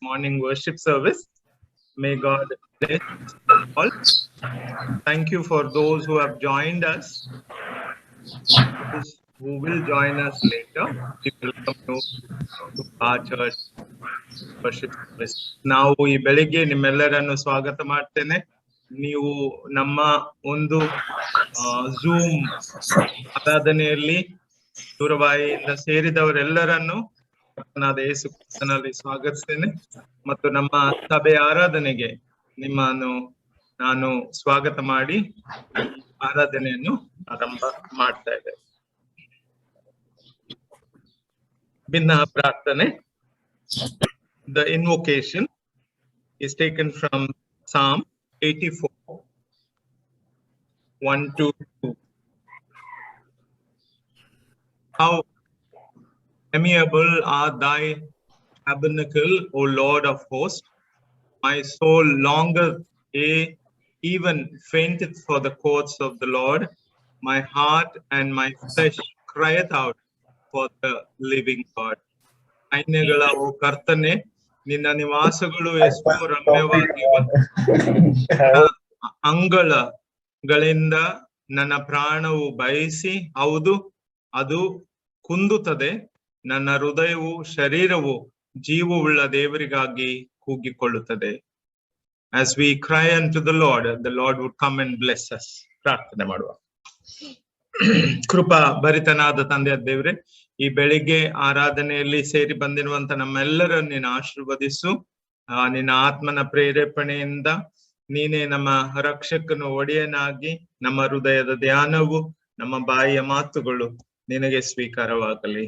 morning worship service. May God bless all. Thank you for those who have joined us. Those who will join us later, we welcome you to our church worship service. ನಾವು ಈ ಬೆಳಿಗ್ಗೆ ನಿಮ್ಮೆಲ್ಲರನ್ನು ಸ್ವಾಗತ ಮಾಡ್ತೇನೆ. ನೀವು ನಮ್ಮ ಒಂದು zoom ಆರಾಧನೆಯಲ್ಲಿ ದೂರವಾಣಿಯಿಂದ ಸೇರಿದವರೆಲ್ಲರನ್ನು ಕರ್ತನಾದ ಯೇಸು ಕ್ರಿಸ್ತನಲ್ಲಿ ಸ್ವಾಗತಿಸ್ತೇನೆ ಮತ್ತು ನಮ್ಮ ಸಭೆಯ ಆರಾಧನೆಗೆ ನಿಮ್ಮನ್ನು ನಾನು ಸ್ವಾಗತ ಮಾಡಿ ಆರಾಧನೆಯನ್ನು ಆರಂಭ ಮಾಡ್ತಾ ಇದ್ದೇನೆ. ಭಿನ್ನ ಪ್ರಾರ್ಥನೆ. The invocation is taken from Psalm 84, 1-2. How amiable are thy tabernacle, O Lord of hosts! My soul longeth, yea, even fainteth for the courts of the Lord. My heart and my flesh crieth out for the living God. ಸೈನ್ಯಗಳ ಓ ಕರ್ತನೆ, ನಿನ್ನ ನಿವಾಸಗಳು ಎಷ್ಟು ರಮ್ಯವಾಗಿವೆ. ಅಂಗಳಗಳಿಂದ ನನ್ನ ಪ್ರಾಣವು ಬಯಸಿ, ಹೌದು ಅದು ಕುಂದುತ್ತದೆ. ನನ್ನ ಹೃದಯವು ಶರೀರವು ಜೀವವುಳ್ಳ ದೇವರಿಗಾಗಿ ಕೂಗಿಕೊಳ್ಳುತ್ತದೆ. As we cry unto the Lord would come and bless us. ಪ್ರಾರ್ಥನೆ ಮಾಡುವ. ಕೃಪಾ ಭರಿತನಾದ ತಂದೆಯ ದೇವರೇ, ಈ ಬೆಳಿಗ್ಗೆ ಆರಾಧನೆಯಲ್ಲಿ ಸೇರಿ ಬಂದಿರುವಂತ ನಮ್ಮೆಲ್ಲರನ್ನು ನೀನು ಆಶೀರ್ವದಿಸು. ನಿನ್ನ ಆತ್ಮನ ಪ್ರೇರೇಪಣೆಯಿಂದ ನೀನೇ ನಮ್ಮ ರಕ್ಷಕನು ಒಡೆಯನಾಗಿ ನಮ್ಮ ಹೃದಯದ ಧ್ಯಾನವು, ನಮ್ಮ ಬಾಯಿಯ ಮಾತುಗಳು ನಿನಗೆ ಸ್ವೀಕಾರವಾಗಲಿ.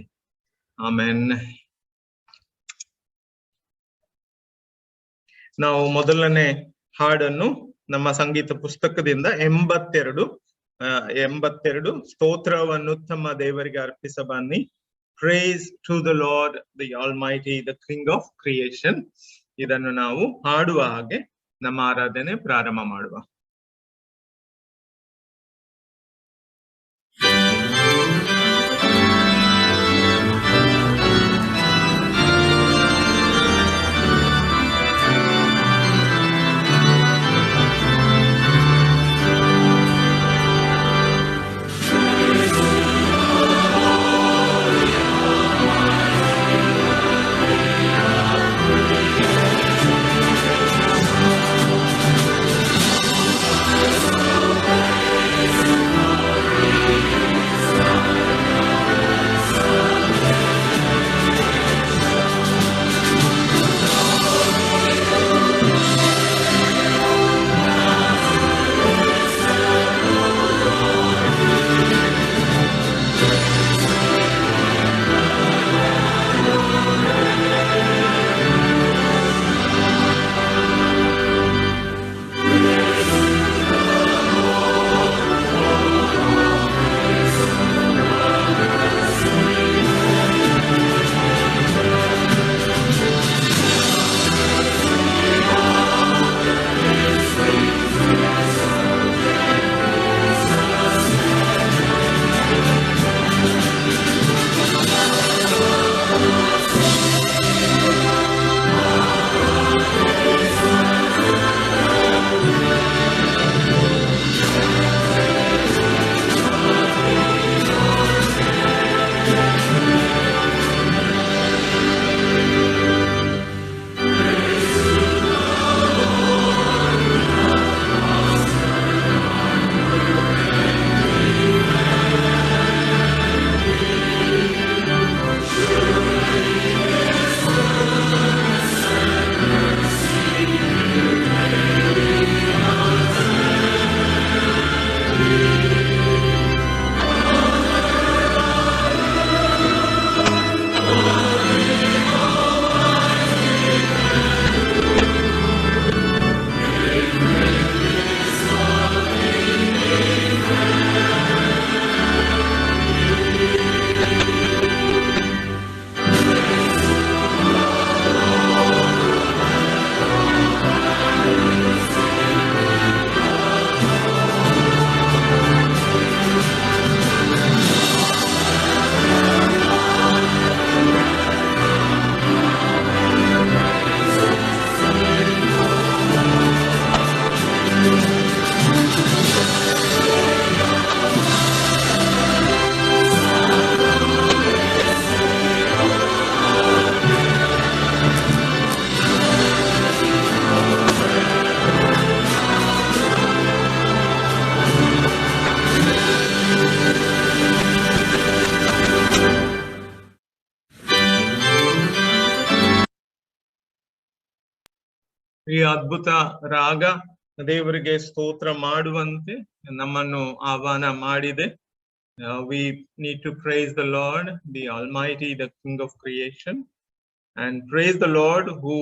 ಆಮೆನ್. ನಾವು ಮೊದಲನೇ ಹಾಡನ್ನು ನಮ್ಮ ಸಂಗೀತ ಪುಸ್ತಕದಿಂದ 82 ಸ್ತೋತ್ರವನ್ನು ಉತ್ತಮ ದೇವರಿಗೆ ಅರ್ಪಿಸ ಬನ್ನಿ. Praise to the Lord, the Almighty, the King of creation. ಇದನ್ನು ನಾವು ಹಾಡುವ ಹಾಗೆ ನಮ್ಮ ಆರಾಧನೆ ಪ್ರಾರಂಭ ಮಾಡುವ. ಈ ಅದ್ಭುತ ರಾಗ ದೇವರಿಗೆ ಸ್ತೋತ್ರ ಮಾಡುವಂತೆ ನಮ್ಮನ್ನು ಆಹ್ವಾನ ಮಾಡಿದೆ. We need to praise the Lord, the Almighty, the King of creation, and praise the Lord who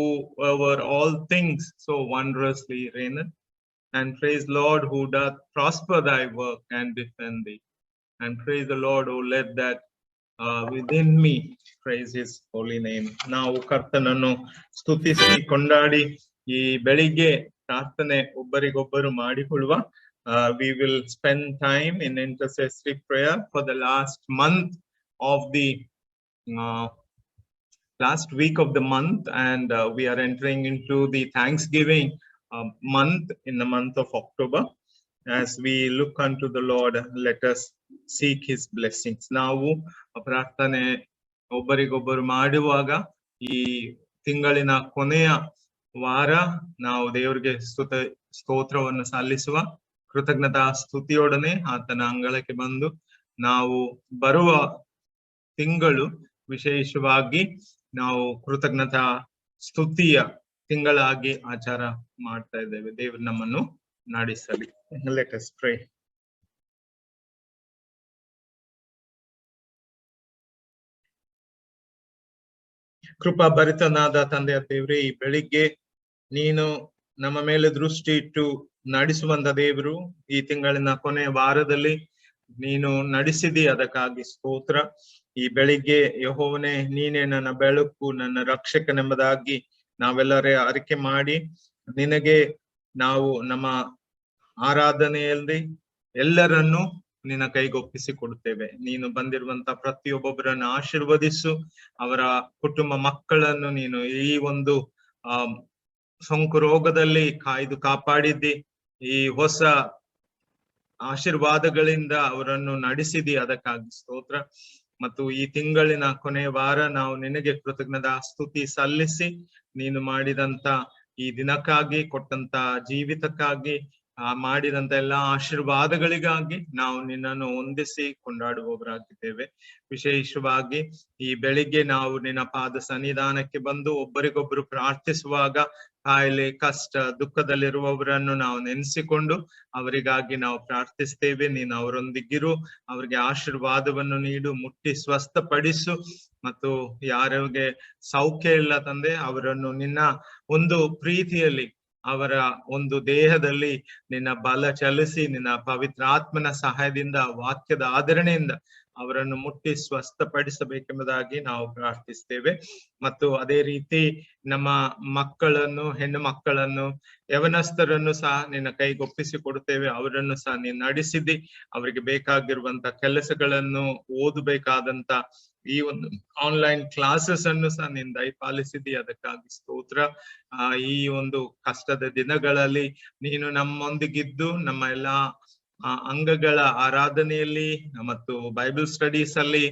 over all things so wondrously reigneth, and praise Lord who doth prosper thy work and defend thee, and praise the Lord who let that within me praise his holy name. ನಾವು ಕರ್ತನನ್ನು ಸ್ತುತಿಸಿ ಕೊಂಡಾಡಿ ಈ ಬೆಳಿಗ್ಗೆ ಪ್ರಾರ್ಥನೆ ಒಬ್ಬರಿಗೊಬ್ಬರು ಮಾಡಿಕೊಳ್ಳುವ. We will spend time in intercessory prayer for the last month of the last week of the month, and we are entering into the Thanksgiving month in the month of October. As we look unto the Lord, let us seek his blessings. ನಾವು ಪ್ರಾರ್ಥನೆ ಒಬ್ಬರಿಗೊಬ್ಬರು ಮಾಡುವಾಗ ಈ ತಿಂಗಳಿನ ಕೊನೆಯ ವಾರ ನಾವು ದೇವರಿಗೆ ಸ್ತೋತ್ರವನ್ನು ಸಲ್ಲಿಸುವ ಕೃತಜ್ಞತಾ ಸ್ತುತಿಯೊಡನೆ ಆತನ ಅಂಗಳಕ್ಕೆ ಬಂದು ನಾವು ಬರುವ ತಿಂಗಳು ವಿಶೇಷವಾಗಿ ನಾವು ಕೃತಜ್ಞತಾ ಸ್ತುತಿಯ ತಿಂಗಳಾಗಿ ಆಚಾರ ಮಾಡ್ತಾ ಇದ್ದೇವೆ. ದೇವರು ನಮ್ಮನ್ನು ನಡೆಸಲಿ. Let us pray. ಕೃಪಾ ಭರಿತನಾದ ತಂದೆಯ ದೇವರೇ, ಈ ಬೆಳಿಗ್ಗೆ ನೀನು ನಮ್ಮ ಮೇಲೆ ದೃಷ್ಟಿ ಇಟ್ಟು ನಡೆಸುವಂತ ದೇವರು. ಈ ತಿಂಗಳಿನ ಕೊನೆಯ ವಾರದಲ್ಲಿ ನೀನು ನಡೆಸಿದಿ, ಅದಕ್ಕಾಗಿ ಸ್ತೋತ್ರ. ಈ ಬೆಳಿಗ್ಗೆ ಯೆಹೋವನೇ, ನೀನೇ ನನ್ನ ಬೆಳಕು, ನನ್ನ ರಕ್ಷಕನೆಂಬುದಾಗಿ ನಾವೆಲ್ಲರೇ ಅರಿಕೆ ಮಾಡಿ ನಿನಗೆ ನಾವು ನಮ್ಮ ಆರಾಧನೆಯಲ್ಲಿ ಎಲ್ಲರನ್ನು ನಿನ್ನ ಕೈಗೊಪ್ಪಿಸಿ ಕೊಡುತ್ತೇವೆ. ನೀನು ಬಂದಿರುವಂತ ಪ್ರತಿಯೊಬ್ಬೊಬ್ಬರನ್ನು ಆಶೀರ್ವದಿಸು. ಅವರ ಕುಟುಂಬ ಮಕ್ಕಳನ್ನು ನೀನು ಈ ಒಂದು ಸೋಂಕು ರೋಗದಲ್ಲಿ ಕಾಯ್ದು ಕಾಪಾಡಿದ್ದಿ. ಈ ಹೊಸ ಆಶೀರ್ವಾದಗಳಿಂದ ಅವರನ್ನು ನಡೆಸಿದಿ, ಅದಕ್ಕಾಗಿ ಸ್ತೋತ್ರ. ಮತ್ತು ಈ ತಿಂಗಳಿನ ಕೊನೆಯ ವಾರ ನಾವು ನಿನಗೆ ಕೃತಜ್ಞತಾ ಸ್ತುತಿ ಸಲ್ಲಿಸಿ, ನೀನು ಮಾಡಿದಂತ ಈ ದಿನಕ್ಕಾಗಿ, ಕೊಟ್ಟಂತ ಜೀವಿತಕ್ಕಾಗಿ, ಮಾಡಿದಂತ ಎಲ್ಲಾ ಆಶೀರ್ವಾದಗಳಿಗಾಗಿ ನಾವು ನಿನ್ನನ್ನು ಹೊಂದಿಸಿ ಕೊಂಡಾಡುವವರಾಗಿದ್ದೇವೆ. ವಿಶೇಷವಾಗಿ ಈ ಬೆಳಿಗ್ಗೆ ನಾವು ನಿನ್ನ ಪಾದ ಸನ್ನಿಧಾನಕ್ಕೆ ಬಂದು ಒಬ್ಬರಿಗೊಬ್ಬರು ಪ್ರಾರ್ಥಿಸುವಾಗ ಕಾಯಿಲೆ, ಕಷ್ಟ, ದುಃಖದಲ್ಲಿರುವವರನ್ನು ನಾವು ನೆನೆಸಿಕೊಂಡು ಅವರಿಗಾಗಿ ನಾವು ಪ್ರಾರ್ಥಿಸ್ತೇವೆ. ನೀನು ಅವರೊಂದಿಗಿರು, ಅವರಿಗೆ ಆಶೀರ್ವಾದವನ್ನು ನೀಡು, ಮುಟ್ಟಿ ಸ್ವಸ್ಥಪಡಿಸು. ಮತ್ತು ಯಾರಿಗೆ ಸೌಖ್ಯ ಇಲ್ಲ ತಂದೆ, ಅವರನ್ನು ನಿನ್ನ ಒಂದು ಪ್ರೀತಿಯಲ್ಲಿ, ಅವರ ಒಂದು ದೇಹದಲ್ಲಿ ನಿನ್ನ ಬಲ ಚಲಿಸಿ, ನಿನ್ನ ಪವಿತ್ರಾತ್ಮನ ಸಹಾಯದಿಂದ, ವಾಕ್ಯದ ಆಧರಣೆಯಿಂದ ಅವರನ್ನು ಮುಟ್ಟಿ ಸ್ವಸ್ಥಪಡಿಸಬೇಕೆಂಬುದಾಗಿ ನಾವು ಪ್ರಾರ್ಥಿಸ್ತೇವೆ. ಮತ್ತು ಅದೇ ರೀತಿ ನಮ್ಮ ಮಕ್ಕಳನ್ನು, ಹೆಣ್ಣು ಮಕ್ಕಳನ್ನು, ಯವನಸ್ಥರನ್ನು ಸಹ ನಿನ್ನ ಕೈಗೊಪ್ಪಿಸಿ ಕೊಡುತ್ತೇವೆ. ಅವರನ್ನು ಸಹ ನೀನು ನಡೆಸಿದ್ದಿ. ಅವರಿಗೆ ಬೇಕಾಗಿರುವಂತ ಕೆಲಸಗಳನ್ನು, ಓದಬೇಕಾದಂತ ಈ ಒಂದು ಆನ್ಲೈನ್ ಕ್ಲಾಸಸ್ ಅನ್ನು ಸಹ ನೀನು ದಯಪಾಲಿಸಿದ್ದಿ, ಅದಕ್ಕಾಗಿ ಸ್ತೋತ್ರ. ಈ ಒಂದು ಕಷ್ಟದ ದಿನಗಳಲ್ಲಿ ನೀನು ನಮ್ಮೊಂದಿಗಿದ್ದು ನಮ್ಮ ಎಲ್ಲಾ ಅಂಗಗಳ ಆರಾಧನೆಯಲ್ಲಿ ಮತ್ತು ಬೈಬಲ್ ಸ್ಟಡೀಸ್ ಅಲ್ಲಿ,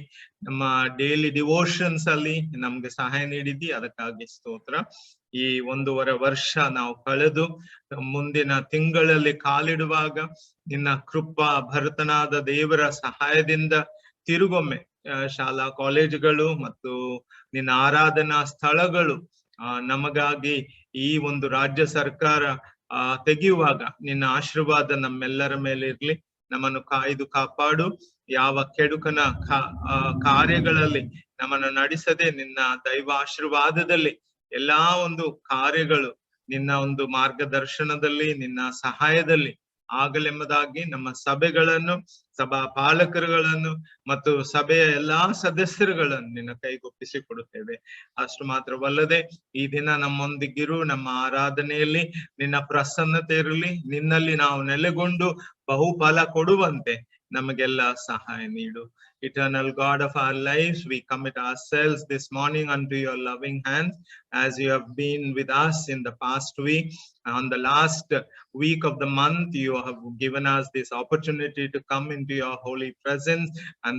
ನಮ್ಮ ಡೈಲಿ ಡಿವೋಷನ್ಸ್ ಅಲ್ಲಿ ನಮ್ಗೆ ಸಹಾಯ ನೀಡಿದ್ದಿ, ಅದಕ್ಕಾಗಿ ಸ್ತೋತ್ರ. ಈ 1.5 ವರ್ಷ ನಾವು ಕಳೆದು ಮುಂದಿನ ತಿಂಗಳಲ್ಲಿ ಕಾಲಿಡುವಾಗ ನಿನ್ನ ಕೃಪಾ ಭರಿತನಾದ ದೇವರ ಸಹಾಯದಿಂದ ತಿರುಗೊಮ್ಮೆ ಶಾಲಾ ಕಾಲೇಜುಗಳು ಮತ್ತು ನಿನ್ನ ಆರಾಧನಾ ಸ್ಥಳಗಳು ನಮಗಾಗಿ ಈ ಒಂದು ರಾಜ್ಯ ಸರ್ಕಾರ ತೆಗೆಯುವಾಗ ನಿನ್ನ ಆಶೀರ್ವಾದ ನಮ್ಮೆಲ್ಲರ ಮೇಲೆ ಇರ್ಲಿ. ನಮ್ಮನ್ನು ಕಾಯ್ದು ಕಾಪಾಡು. ಯಾವ ಕೆಡುಕನ ಕಾರ್ಯಗಳಲ್ಲಿ ನಮ್ಮನ್ನು ನಡೆಸದೆ ನಿನ್ನ ದೈವ ಆಶೀರ್ವಾದದಲ್ಲಿ ಎಲ್ಲಾ ಒಂದು ಕಾರ್ಯಗಳು ನಿನ್ನ ಒಂದು ಮಾರ್ಗದರ್ಶನದಲ್ಲಿ, ನಿನ್ನ ಸಹಾಯದಲ್ಲಿ ಆಗಲೆಂಬುದಾಗಿ ನಮ್ಮ ಸಭೆಗಳನ್ನು, ಸಭಾ ಪಾಲಕರುಗಳನ್ನು ಮತ್ತು ಸಭೆಯ ಎಲ್ಲಾ ಸದಸ್ಯರುಗಳನ್ನು ನಿನ್ನ ಕೈಗೊಪ್ಪಿಸಿ ಕೊಡುತ್ತೇವೆ. ಅಷ್ಟು ಮಾತ್ರವಲ್ಲದೆ ಈ ದಿನ ನಮ್ಮೊಂದಿಗಿರು, ನಮ್ಮ ಆರಾಧನೆಯಲ್ಲಿ ನಿನ್ನ ಪ್ರಸನ್ನತೆ ಇರಲಿ. ನಿನ್ನಲ್ಲಿ ನಾವು ನೆಲೆಗೊಂಡು ಬಹುಫಲ ಕೊಡುವಂತೆ ನಮಗೆಲ್ಲ ಸಹಾಯ ನೀಡು. Eternal God of our lives, we commit ourselves this morning unto your loving hands, as you have been with us in the past week. On the last week of the month, you have given us this opportunity to come into your holy presence and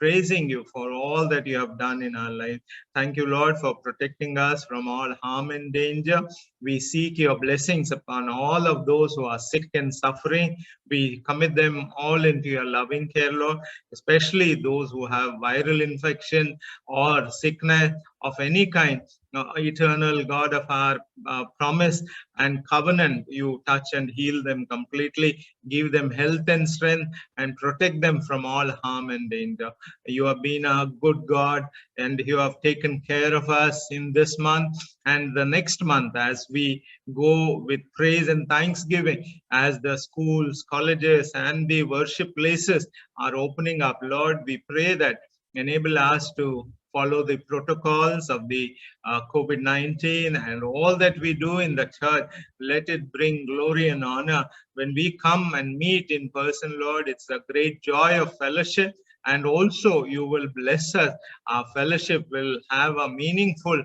praising you for all that you have done in our life. Thank you, Lord, for protecting us from all harm and danger. We seek your blessings upon all of those who are sick and suffering. We commit them all into your loving care, Lord, especially those who have viral infection or sickness of any kind. Eternal God of our promise and covenant, you touch and heal them completely, give them health and strength, and protect them from all harm and danger. You have been a good God, and you have taken care of us in this month and the next month as we go with praise and thanksgiving, as the schools, colleges, and the worship places are opening up. Lord, we pray that enable us to follow the protocols of the COVID-19 and all that we do in the church. Let it bring glory and honor. When we come and meet in person, Lord, it's a great joy of fellowship. And also you will bless us. Our fellowship will have a meaningful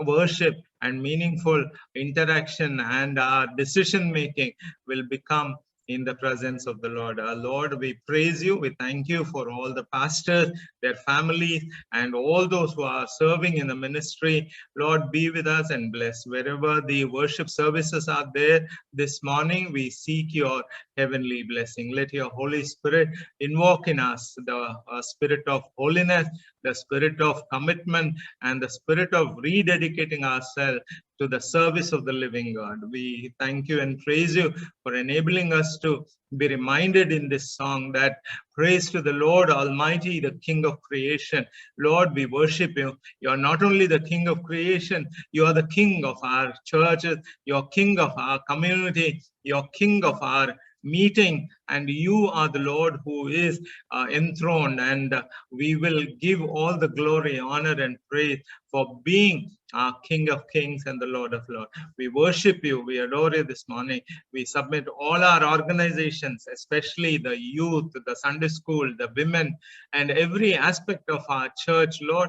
worship and meaningful interaction, and our decision making will become in the presence of the Lord. Our Lord, we praise you. We thank you for all the pastors, their families, and all those who are serving in the ministry. Lord, be with us and bless. Wherever the worship services are there this morning, we seek your heavenly blessing. Let your Holy Spirit invoke in us the spirit of holiness, the spirit of commitment, and the spirit of rededicating ourselves to the service of the living God. We thank you and praise you for enabling us to be reminded in this song that praise to the Lord Almighty, the King of creation. Lord, we worship you. You are not only the King of creation, you are the King of our churches, you're King of our community, you're King of our meeting, and you are the Lord who is enthroned, and we will give all the glory, honor, and praise for being our King of Kings and the Lord of Lords. We worship you, we adore you this morning. We submit all our organizations, especially the youth, the Sunday school, the women, and every aspect of our church, Lord.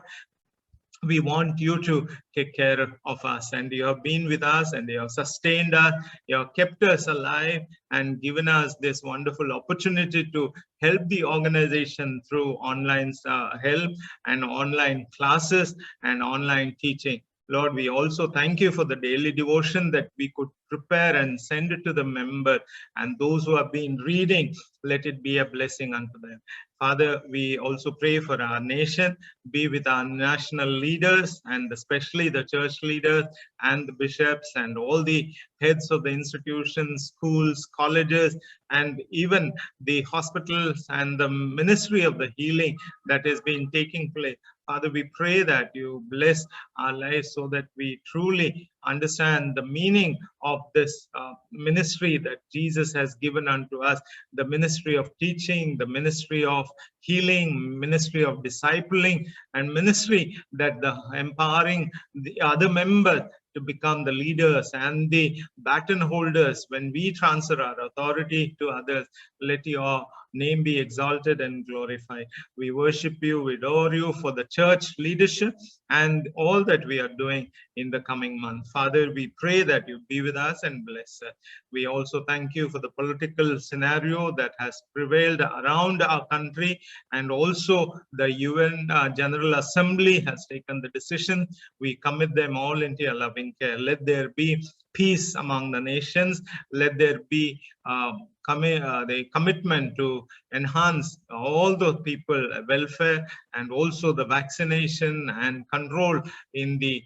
We want you to take care of us, and you have been with us, and you have sustained us, you have kept us alive, and given us this wonderful opportunity to help the organization through online help and online classes and online teaching. Lord, we also thank you for the daily devotion that we could prepare and send it to the member, and those who have been reading, let it be a blessing unto them. Father, we also pray for our nation. Be with our national leaders, and especially the church leaders and the bishops and all the heads of the institutions, schools, colleges, and even the hospitals and the ministry of the healing that has been taking place. Father, we pray that you bless our lives so that we truly understand the meaning of this ministry that Jesus has given unto us, the ministry of teaching, the ministry of healing, ministry of discipling, and ministry that the empowering the other members to become the leaders and the baton holders when we transfer our authority to others. Let your name be exalted and glorified. We worship you, we adore you for the church leadership and all that we are doing in the coming month. Father, we pray that you be with us and bless us. We also thank you for the political scenario that has prevailed around our country, and also the UN General Assembly has taken the decision. We commit them all into your loving care. Let there be peace among the nations. Let there be the commitment to enhance all the people welfare, and also the vaccination and control in the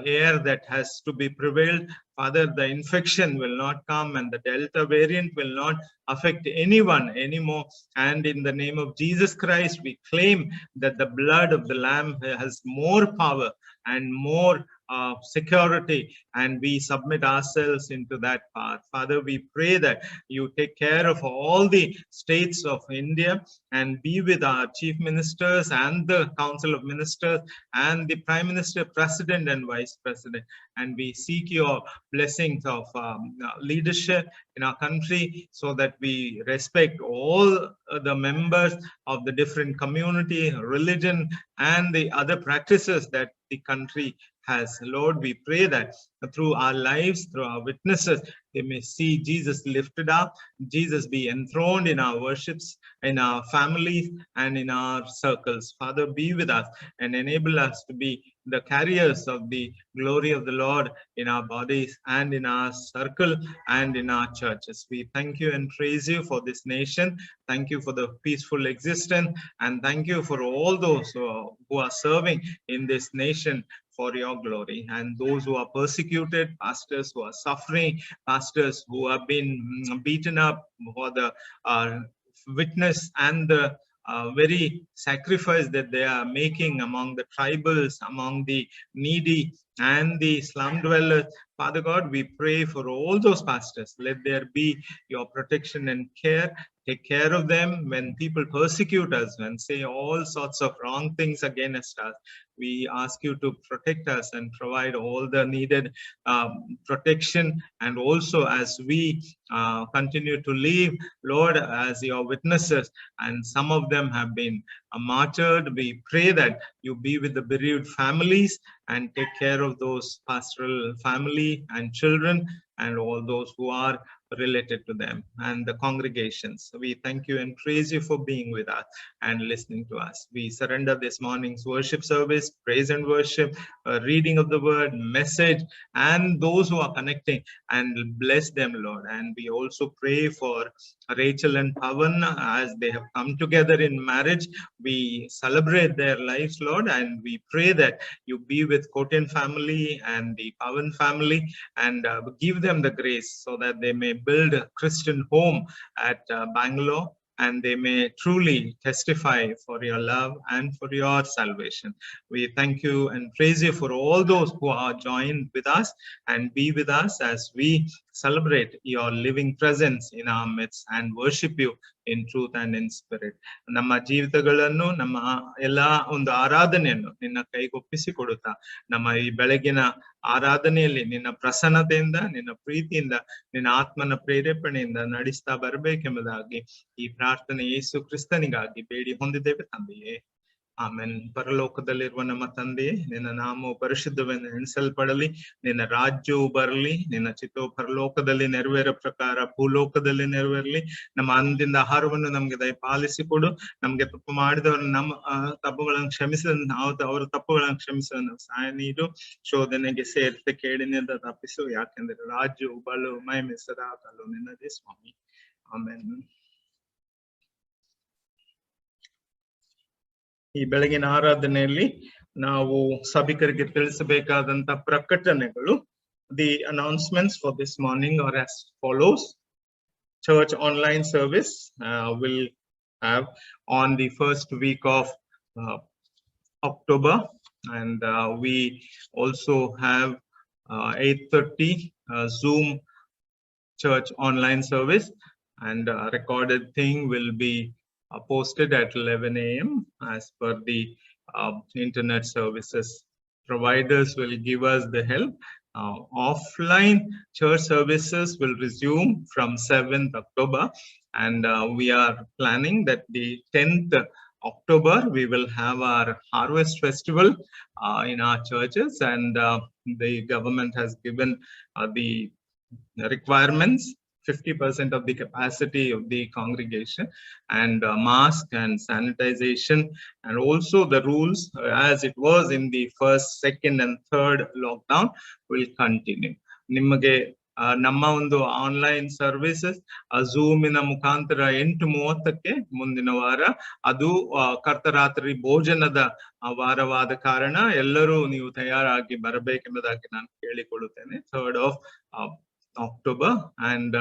air that has to be prevailed. Father, the infection will not come, and the Delta variant will not affect anyone anymore. And in the name of Jesus Christ, we claim that the blood of the Lamb has more power and more security, and we submit ourselves into that path. Father, we pray that you take care of all the states of India and be with our chief ministers and the council of ministers and the prime minister, president, and vice president. And we seek your blessings of leadership in our country so that we respect all the members of the different community, religion, and the other practices that the country has. Lord, we pray that through our lives, through our witnesses, they may see Jesus lifted up, Jesus be enthroned in our worships, in our families, and in our circles. Father, be with us and enable us to be the carriers of the glory of the Lord in our bodies and in our circle and in our churches. We thank you and praise you for this nation. Thank you for the peaceful existence, and thank you for all those who are serving in this nation for your glory, and those who are persecuted, pastors who are suffering, pastors who have been beaten up for the witness and the very sacrifice that they are making among the tribals, among the needy and the slum dwellers. Father God, we pray for all those pastors. Let there be your protection and care. Take care of them when people persecute us, when say all sorts of wrong things against us. We ask you to protect us and provide all the needed protection. And also as we continue to live, Lord, as your witnesses, and some of them have been martyred, we pray that you be with the bereaved families and take care of those pastoral family and children and all those who are related to them and the congregations. We thank you and praise you for being with us and listening to us. We surrender this morning's worship service, praise and worship, reading of the word, message, and those who are connecting, and bless them, Lord. And we also pray for Rachel and Pavan as they have come together in marriage. We celebrate their lives, Lord, and we pray that you be with Kotin family and the Pavan family, and give them the grace so that they may build a Christian home at Bangalore, and they may truly testify for your love and for your salvation. We thank you and praise you for all those who are joined with us and be with us as we celebrate your living presence in our midst and worship you in truth and in spirit. ನಮ್ಮ ಜೀವಿತಗಳನ್ನು, ನಮ್ಮ ಎಲ್ಲಾ ಒಂದು ಆರಾಧನೆಯನ್ನು ನಿನ್ನ ಕೈಗೊಪ್ಪಿಸಿ ಕೊಡುತ್ತಾ, ನಮ್ಮ ಈ ಬೆಳಗಿನ ಆರಾಧನೆಯಲ್ಲಿ ನಿನ್ನ ಪ್ರಸನ್ನತೆಯಿಂದ, ನಿನ್ನ ಪ್ರೀತಿಯಿಂದ, ನಿನ್ನ ಆತ್ಮನ ಪ್ರೇರೇಪಣೆಯಿಂದ ನಡೆಸ್ತಾ ಬರಬೇಕೆಂಬುದಾಗಿ ಈ ಪ್ರಾರ್ಥನೆ ಯೇಸು ಕ್ರಿಸ್ತನಿಗಾಗಿ ಬೇಡಿ ಹೊಂದಿದ್ದೇವೆ ತಂದೆಯೇ. ಆಮೆನ್. ಪರಲೋಕದಲ್ಲಿರುವ ನಮ್ಮ ತಂದೆಯೇ, ನಿನ್ನ ನಾಮವು ಪರಿಶುದ್ಧವೆಂದು ಎಣಿಸಲ್ಪಡಲಿ, ನಿನ್ನ ರಾಜ್ಯವು ಬರಲಿ, ನಿನ್ನ ಚಿತ್ತವು ಪರಲೋಕದಲ್ಲಿ ನೆರವೇರೋ ಪ್ರಕಾರ ಭೂಲೋಕದಲ್ಲಿ ನೆರವೇರಲಿ. ನಮ್ಮ ಅನ್ನದಿಂದ ಆಹಾರವನ್ನು ನಮ್ಗೆ ದಯಪಾಲಿಸಿಕೊಡು. ನಮ್ಗೆ ತಪ್ಪು ಮಾಡಿದವರು ನಮ್ಮ ತಪ್ಪುಗಳನ್ನು ಕ್ಷಮಿಸಿದ ನಾವು ಅವರ ತಪ್ಪುಗಳನ್ನು ಕ್ಷಮಿಸಲು ಸಹಾಯ ನೀಡು. ಶೋಧನೆಗೆ ಸೇರಿದ ಕೇಡಿನಿಂದ ತಪ್ಪಿಸು, ಯಾಕೆಂದ್ರೆ ರಾಜ್ಯವು ಬಲವು ಮಹಿಮೆ ಸದಾ ಕಾಲವು ನಿನ್ನದೇ ಸ್ವಾಮಿ. ಆಮೆನ್. ಈ ಬೆಳಗಿನ ಆರಾಧನೆಯಲ್ಲಿ ನಾವು ಸಭಿಕರಿಗೆ ತಿಳಿಸಬೇಕಾದಂತ ಪ್ರಕಟಣೆಗಳು. The announcements for this morning are as follows. Church online service will have on the first week of October, and we also have 8:30 Zoom church online service, and recorded thing will be posted at 11 a.m. as per the internet services providers will give us the help. Offline church services will resume from 7th October, and we are planning that the 10th October we will have our harvest festival in our churches, and the government has given the requirements, 50% of the capacity of the congregation, and mask and sanitization, and also the rules as it was in the first, second and third lockdown will continue. ನಿಮಗೆ ನಮ್ಮ ಒಂದು online services ಝೂಮಿನ ಮುಖಾಂತರ 8:30ಕ್ಕೆ ಮುಂದಿನ ವಾರ, ಅದು ಕರ್ತರಾತ್ರಿ ಭೋಜನದ ವಾರವಾದ ಕಾರಣ ಎಲ್ಲರೂ ನೀವು ತಯಾರಾಗಿ ಬರಬೇಕೆಂಬುದಾಗಿ ನಾನು ಕೇಳಿಕೊಳ್ಳುತ್ತೇನೆ. 3rd of October, and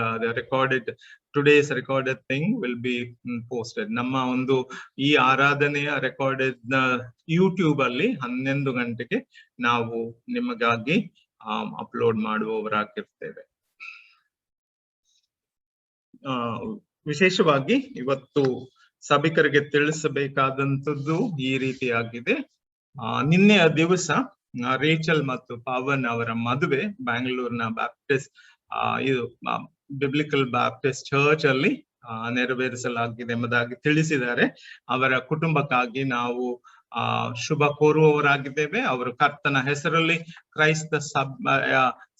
today's recorded thing will be posted. ನಮ್ಮ ಒಂದು ಈ ಆರಾಧನೆಯ ರೆಕಾರ್ಡೆಡ್ ಯೂಟ್ಯೂಬ್ ಅಲ್ಲಿ 11 ಗಂಟೆಗೆ ನಾವು ನಿಮಗಾಗಿ ಅಪ್ಲೋಡ್ ಮಾಡುವವರಾಗಿರ್ತೇವೆ. ವಿಶೇಷವಾಗಿ ಇವತ್ತು ಸಭಿಕರಿಗೆ ತಿಳಿಸಬೇಕಾದಂಥದ್ದು ಈ ರೀತಿಯಾಗಿದೆ. ನಿನ್ನೆಯ ದಿವಸ ರೇಚಲ್ ಮತ್ತು ಪವನ್ ಅವರ ಮದುವೆ ಬ್ಯಾಂಗ್ಳೂರಿನ ಬ್ಯಾಪ್ಟಿಸ್ಟ್ ಇದು ಬಿಬ್ಲಿಕಲ್ ಬ್ಯಾಪ್ಟಿಸ್ಟ್ ಚರ್ಚ್ ಅಲ್ಲಿ ನೆರವೇರಿಸಲಾಗಿದೆ ಎಂಬುದಾಗಿ ತಿಳಿಸಿದ್ದಾರೆ. ಅವರ ಕುಟುಂಬಕ್ಕಾಗಿ ನಾವು ಶುಭ ಕೋರುವವರಾಗಿದ್ದೇವೆ. ಅವರು ಕರ್ತನ ಹೆಸರಲ್ಲಿ ಕ್ರೈಸ್ತ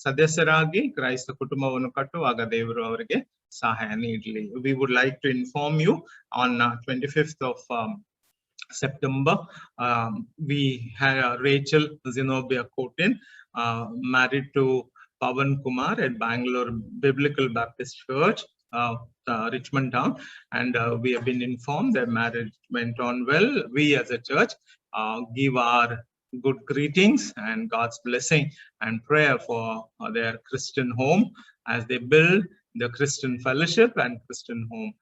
ಸದಸ್ಯರಾಗಿ ಕ್ರೈಸ್ತ ಕುಟುಂಬವನ್ನು ಕಟ್ಟುವಾಗ ದೇವರು ಅವರಿಗೆ ಸಹಾಯ ನೀಡಲಿ. We would like to inform you on 25th of September, we had Rachel Zenobia Kotin, married to Pavan Kumar at Bangalore Biblical Baptist Church, Richmond Town, and we have been informed their marriage went on well. We as a church give our good greetings and God's blessing and prayer for their Christian home as they build the Christian fellowship and Christian home.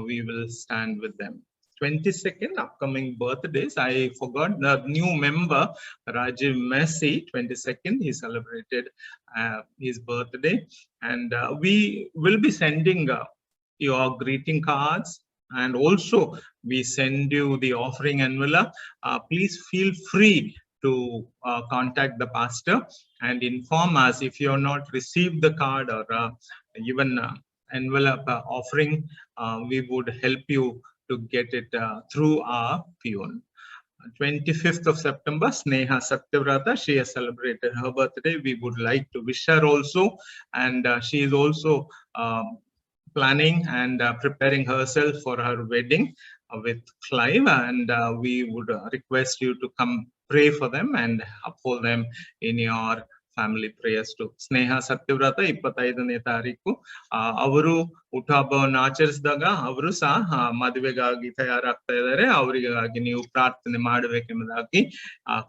We will stand with them. 22nd upcoming birthdays. I forgot the new member, Rajiv Messi, 22nd. He celebrated his birthday. And we will be sending your greeting cards. And also, we send you the offering envelope. Please feel free to contact the pastor and inform us if you have not received the card or even envelope offering. We would help you to get it through our peon. 25th of September, Sneha Satyavrata, she has celebrated her birthday. We would like to wish her also, and she is also planning and preparing herself for her wedding with Clive, and we would request you to come pray for them and uphold them in your family prayers too. Sneha Satyavrata 25ನೇ ತಾರೀಕು ಅವರು ಹುಟ್ಟುಹಬ್ಬವನ್ನು ಆಚರಿಸಿದಾಗ ಅವರು ಸಹ ಮದುವೆಗಾಗಿ ತಯಾರಾಗ್ತಾ ಇದ್ದಾರೆ. ಅವರಿಗಾಗಿ ನೀವು ಪ್ರಾರ್ಥನೆ ಮಾಡಬೇಕೆಂಬುದಾಗಿ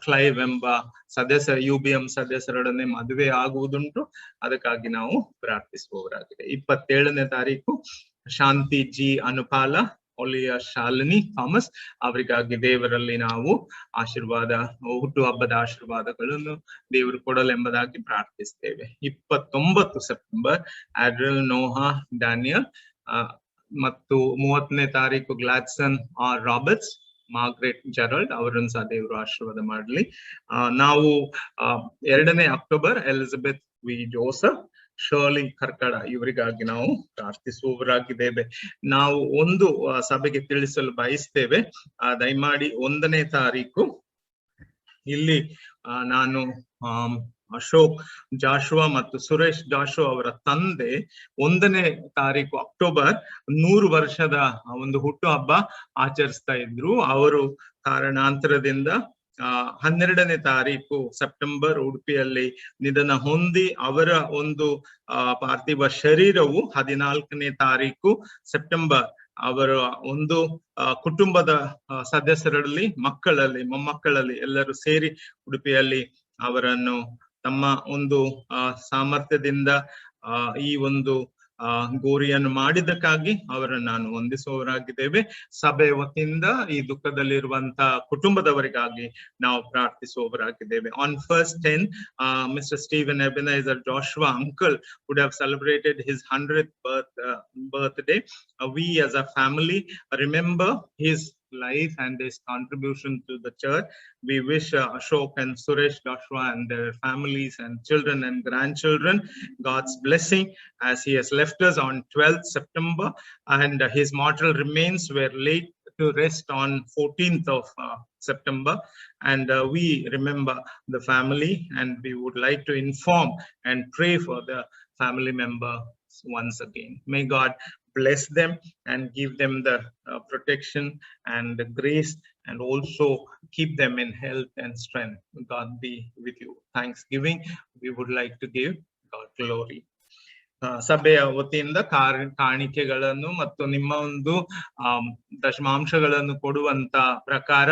ಕ್ಲೈವ್ ಎಂಬ ಸದಸ್ಯ UBM ಸದಸ್ಯರೊಡನೆ ಮದುವೆ ಆಗುವುದುಂಟು, ಅದಕ್ಕಾಗಿ ನಾವು ಪ್ರಾರ್ಥಿಸುವವರಾಗಿದೆ. 27ನೇ ತಾರೀಕು ಶಾಂತಿ ಜಿ ಅನುಪಾಲ, ಒಲಿಯ ಶಾಲಿನಿ ಥಾಮಸ್, ಅವರಿಗಾಗಿ ದೇವರಲ್ಲಿ ನಾವು ಆಶೀರ್ವಾದ, ಹುಟ್ಟುಹಬ್ಬದ ಆಶೀರ್ವಾದಗಳನ್ನು ದೇವರು ಕೊಡಲೆಂಬುದಾಗಿ ಪ್ರಾರ್ಥಿಸ್ತೇವೆ. 29 ಸೆಪ್ಟೆಂಬರ್ ಆಡ್ರಿಲ್ ನೋಹಾ ಡ್ಯಾನಿಯಲ್ ಮತ್ತು 30ನೇ ತಾರೀಕು Gladson R Roberts, Margaret Gerald, ಅವರನ್ನು ಸಹ ದೇವರು ಆಶೀರ್ವಾದ ಮಾಡಲಿ. ನಾವು 2ನೇ October Elizabeth V Joseph, Shirley Karkada, ಇವರಿಗಾಗಿ ನಾವು ಪ್ರಾರ್ಥಿಸುವವರಾಗಿದ್ದೇವೆ. ನಾವು ಒಂದು ಸಭೆಗೆ ತಿಳಿಸಲು ಬಯಸ್ತೇವೆ. ದಯಮಾಡಿ 1ನೇ ತಾರೀಕು ಇಲ್ಲಿ ನಾನು ಅಶೋಕ್ ಜಾಶುವಾ ಮತ್ತು ಸುರೇಶ್ ಜಾಶುವಾ ಅವರ ತಂದೆ 1ನೇ ತಾರೀಕು ಅಕ್ಟೋಬರ್ 100 ವರ್ಷದ ಒಂದು ಹುಟ್ಟುಹಬ್ಬ ಆಚರಿಸ್ತಾ ಇದ್ರು. ಅವರು ಕಾರಣಾಂತರದಿಂದ 12ನೇ ತಾರೀಕು ಸೆಪ್ಟೆಂಬರ್ ಉಡುಪಿಯಲ್ಲಿ ನಿಧನ ಹೊಂದಿ ಅವರ ಒಂದು ಪಾರ್ಥಿವ ಶರೀರವು 14ನೇ ತಾರೀಕು ಸೆಪ್ಟೆಂಬರ್ ಅವರ ಒಂದು ಕುಟುಂಬದ ಸದಸ್ಯರಲ್ಲಿ, ಮಕ್ಕಳಲ್ಲಿ, ಮೊಮ್ಮಕ್ಕಳಲ್ಲಿ ಎಲ್ಲರೂ ಸೇರಿ ಉಡುಪಿಯಲ್ಲಿ ಅವರನ್ನು ತಮ್ಮ ಒಂದು ಸಾಮರ್ಥ್ಯದಿಂದ ಈ ಒಂದು ಗೋರಿಯನ್ನು ಮಾಡಿದ್ದಕ್ಕಾಗಿ ಅವರನ್ನು ನಾನು ವಂದಿಸುವವರಾಗಿದ್ದೇವೆ. ಸಭೆ ವತಿಯಿಂದ ಈ ದುಃಖದಲ್ಲಿರುವಂತಹ ಕುಟುಂಬದವರಿಗಾಗಿ ನಾವು ಪ್ರಾರ್ಥಿಸುವವರಾಗಿದ್ದೇವೆ. On 1st 10, Mr. Stephen Ebenezer Joshua uncle would have celebrated his 100th birthday. We as a family remember his life and his contribution to the church. We wish Ashok and Suresh Joshua and their families and children and grandchildren God's blessing as he has left us on 12th September, and his mortal remains were laid to rest on 14th of September, and we remember the family, and we would like to inform and pray for the family member once again. May God bless them and give them the protection and the grace, and also keep them in health and strength. God be with you. Thanksgiving, we would like to give God glory. ಸಭೆಯ ವತಿಯಿಂದ ಕಾಣಿಕೆಗಳನ್ನು ಮತ್ತು ನಿಮ್ಮ ಒಂದು ದಶಮಾಂಶಗಳನ್ನು ಕೊಡುವಂತ ಪ್ರಕಾರ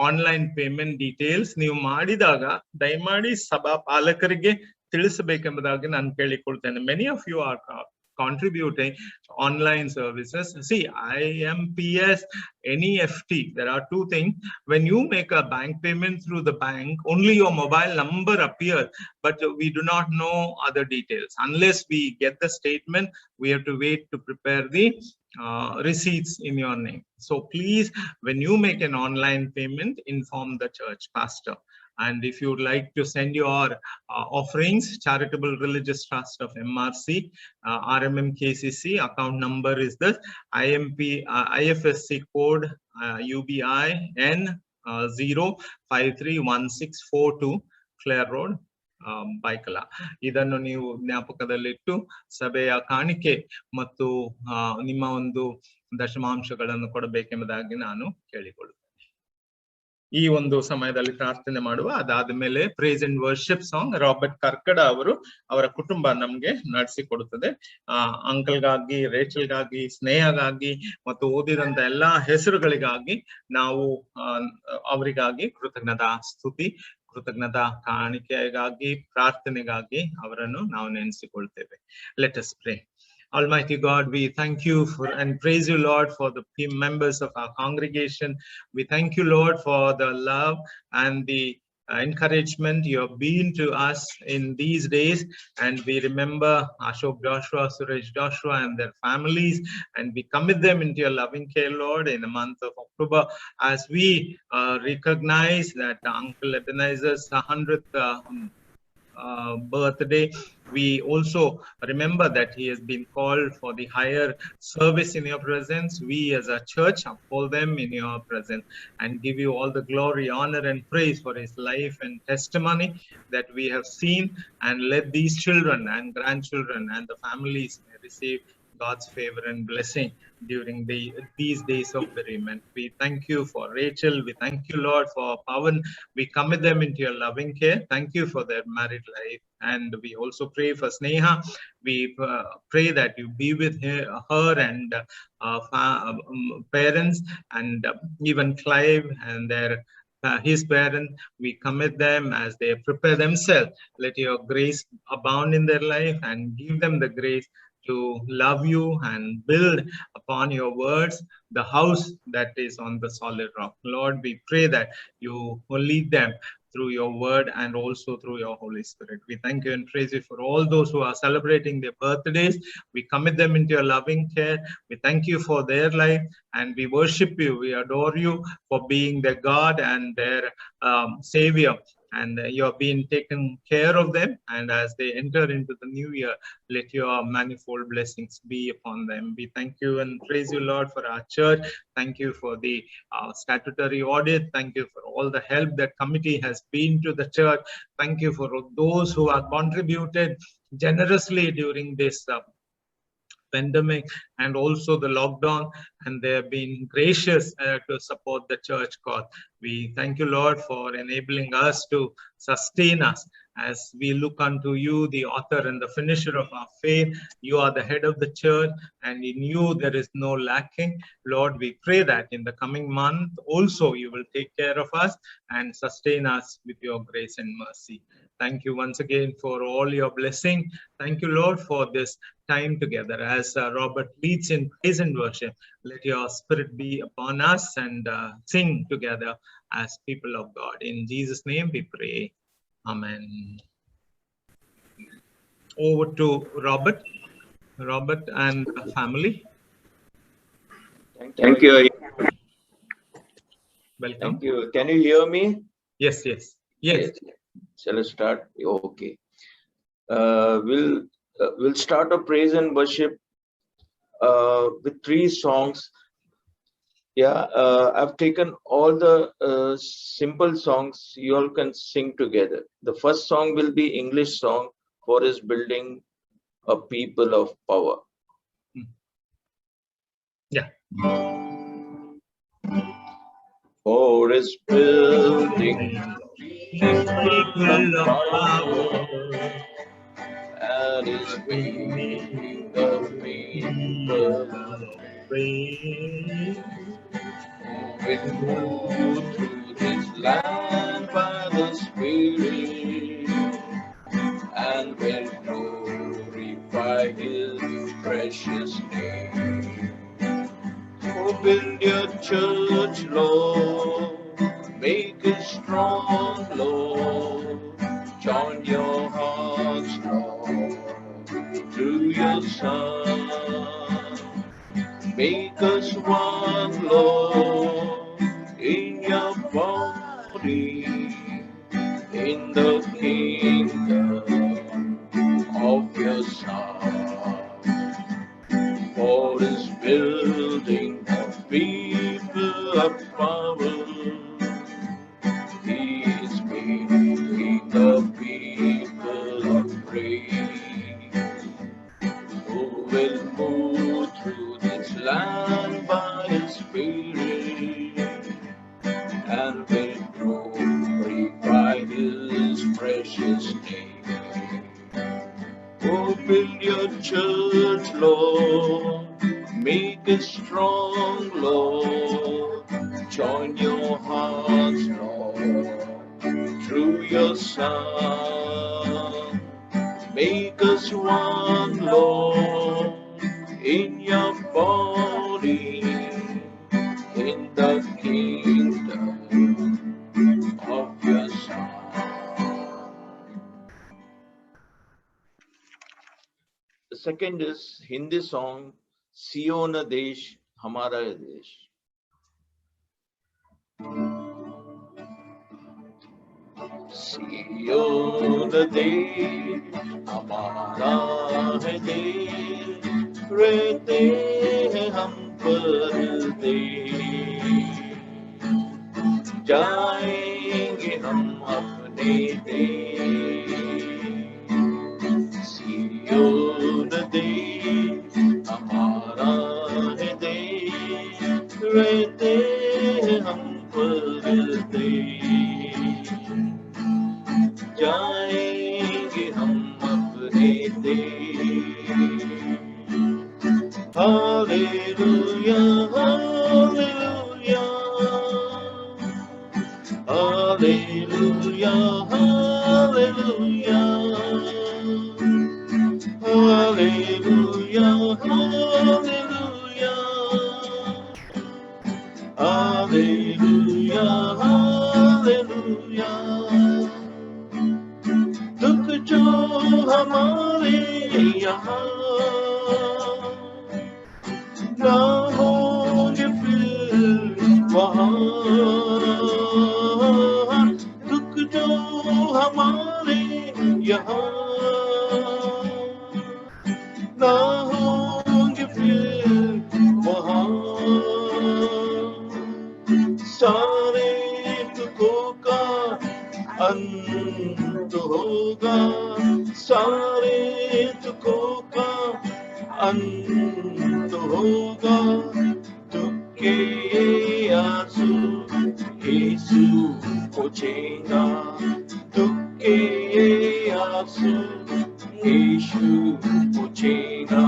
online payment details ನೀವು ಮಾಡಿದಾಗ ದಯಮಾಡಿ ಸಭಾ ಪಾಲಕರಿಗೆ ತಿಳಿಸಬೇಕೆಂಬುದಾಗಿ ನಾನು ಕೇಳಿಕೊಳ್ತೇನೆ. Many of you are contributing online services. See, IMPS, NEFT, there are two things. When you make a bank payment through the bank, only your mobile number appears, but we do not know other details. Unless we get the statement, we have to wait to prepare the receipts in your name. So please, when you make an online payment, inform the church pastor. And if you would like to send your offerings, Charitable Religious Trust of MRC, RMM KCC, account number is this, IFSC code UBI N 0531642, Clare Road, ಬೈಕಲ. ಇದನ್ನು ನೀವು ಜ್ಞಾಪಕದಲ್ಲಿಟ್ಟು ಸಭೆಯ ಕಾಣಿಕೆ ಮತ್ತು ನಿಮ್ಮ ಒಂದು ದಶಮಾಂಶಗಳನ್ನು ಕೊಡಬೇಕೆಂಬುದಾಗಿ ನಾನು ಕೇಳಿಕೊಳ್ಳುತ್ತೇನೆ. ಈ ಒಂದು ಸಮಯದಲ್ಲಿ ಪ್ರಾರ್ಥನೆ ಮಾಡುವ. ಅದಾದ ಮೇಲೆ praise and worship song Robert Karkada ಅವರು ಅವರ ಕುಟುಂಬ ನಮ್ಗೆ ನಡೆಸಿಕೊಡುತ್ತದೆ. ಅಂಕಲ್ಗಾಗಿ, ರೇಚಲ್ಗಾಗಿ, ಸ್ನೇಹಗಾಗಿ ಮತ್ತು ಓದಿದಂತ ಎಲ್ಲಾ ಹೆಸರುಗಳಿಗಾಗಿ ನಾವು ಅವರಿಗಾಗಿ ಕೃತಜ್ಞತಾ ಸ್ತುತಿ, ಕೃತಜ್ಞತಾ ಕಾಣಿಕೆಗಾಗಿ, ಪ್ರಾರ್ಥನೆಗಾಗಿ ಅವರನ್ನು ನಾವು ನೆನೆಸಿಕೊಳ್ತೇವೆ. Let us pray. Almighty God, we thank you for and praise you, Lord, for the members of our congregation. We thank you, Lord, for the love and the encouragement you have been to us in these days. And we remember Ashok Joshua, Suresh Joshua and their families, and we commit them into your loving care, Lord, in the month of October, as we recognize that Uncle Ebenezer's 100th birthday. We also remember that he has been called for the higher service in your presence. We as a church uphold them in your presence and give you all the glory, honor and praise for his life and testimony that we have seen. And let these children and grandchildren and the families receive God's favor and blessing during these days of bereavement. We thank you for Rachel. We thank you, Lord, for Pawan. We commit them into your loving care. Thank you for their married life. And we also pray for Sneha. We pray that you be with her and parents, and even Clive and his parents. We commit them as they prepare themselves. Let your grace abound in their life and give them the grace to love you and build upon your words the house that is on the solid rock. Lord, we pray that you will lead them through your word and also through your Holy Spirit. We thank you and praise you for all those who are celebrating their birthdays. We commit them into your loving care. We thank you for their life and we worship you. We adore you for being their God and their Savior. And you have been taken care of them. And as they enter into the new year, let your manifold blessings be upon them. We thank you and praise you, Lord, for our church. Thank you for the statutory audit. Thank you for all the help that committee has been to the church. Thank you for those who have contributed generously during this pandemic and also the lockdown, and they have been gracious to support the church cause. We thank you, Lord, for enabling us to sustain us as we look unto you, the author and the finisher of our faith. You are the head of the church, and in you there is no lacking. Lord, we pray that in the coming month also you will take care of us and sustain us with your grace and mercy. Thank you once again for all your blessing. Thank you, Lord, for this time together. As Robert leads in praise and worship, let your spirit be upon us and sing together as people of God. In Jesus' name we pray. Amen. Over to Robert and family. Thank you. Welcome. Thank you. Can you hear me? Yes. Shall I start? Okay. We'll start a praise and worship with 3 songs. I've taken all the simple songs. You all can sing together. The first song will be English song, for is building a people of power. For is building people of power, and is bringing the people of praise. Will move through this land by the Spirit, and will glorify His precious name. Open your church, Lord, make it strong, Lord. Join your hearts, Lord, through your Son. Make us one, Lord, in your body, in the kingdom of your Son. For is building a people of power. He is making the people of praise, who will move through this land by His Spirit, and will Oh, build your church, Lord. Make it strong, Lord. Join your hearts, Lord, through your Son. Make us one, Lord, in your body, in the kingdom of your Son. The second is Hindi song, Sion Desh, Hamara Desh. Sion Desh, Hamara hai Desh, रहते हैं हम परदेश, जाएंगे हम अपने देश। सियोन देश हमारा है देश, रहते हैं हम परदेश, जाएंगे हम अपने देश। Hallelujah, hallelujah, hallelujah, hallelujah, hallelujah, hallelujah, hallelujah, hallelujah। दुख जो हमारे यहाँ ना होंगे फिर वहाँ, दुख जो हमारे यहाँ ना होंगे फिर वहाँ, सारे दुखों का अंत होगा, सारे दुखों का अंत होगा। दुख के आंसू यीशु पोंछेगा, दुख के आंसू यीशु पोंछेगा।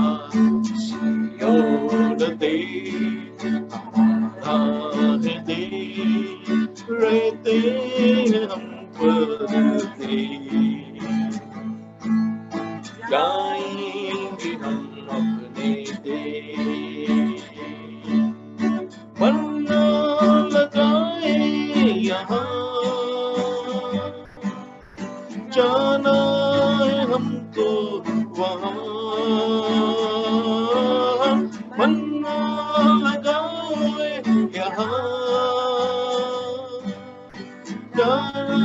सियोन देश हमारा है देश, रहते हम परदेश, जाएंगे हम अपने देश। मन ना लगाए यहाँ, जाना है हमको वहाँ। मन ना लगाए यहाँ, जाना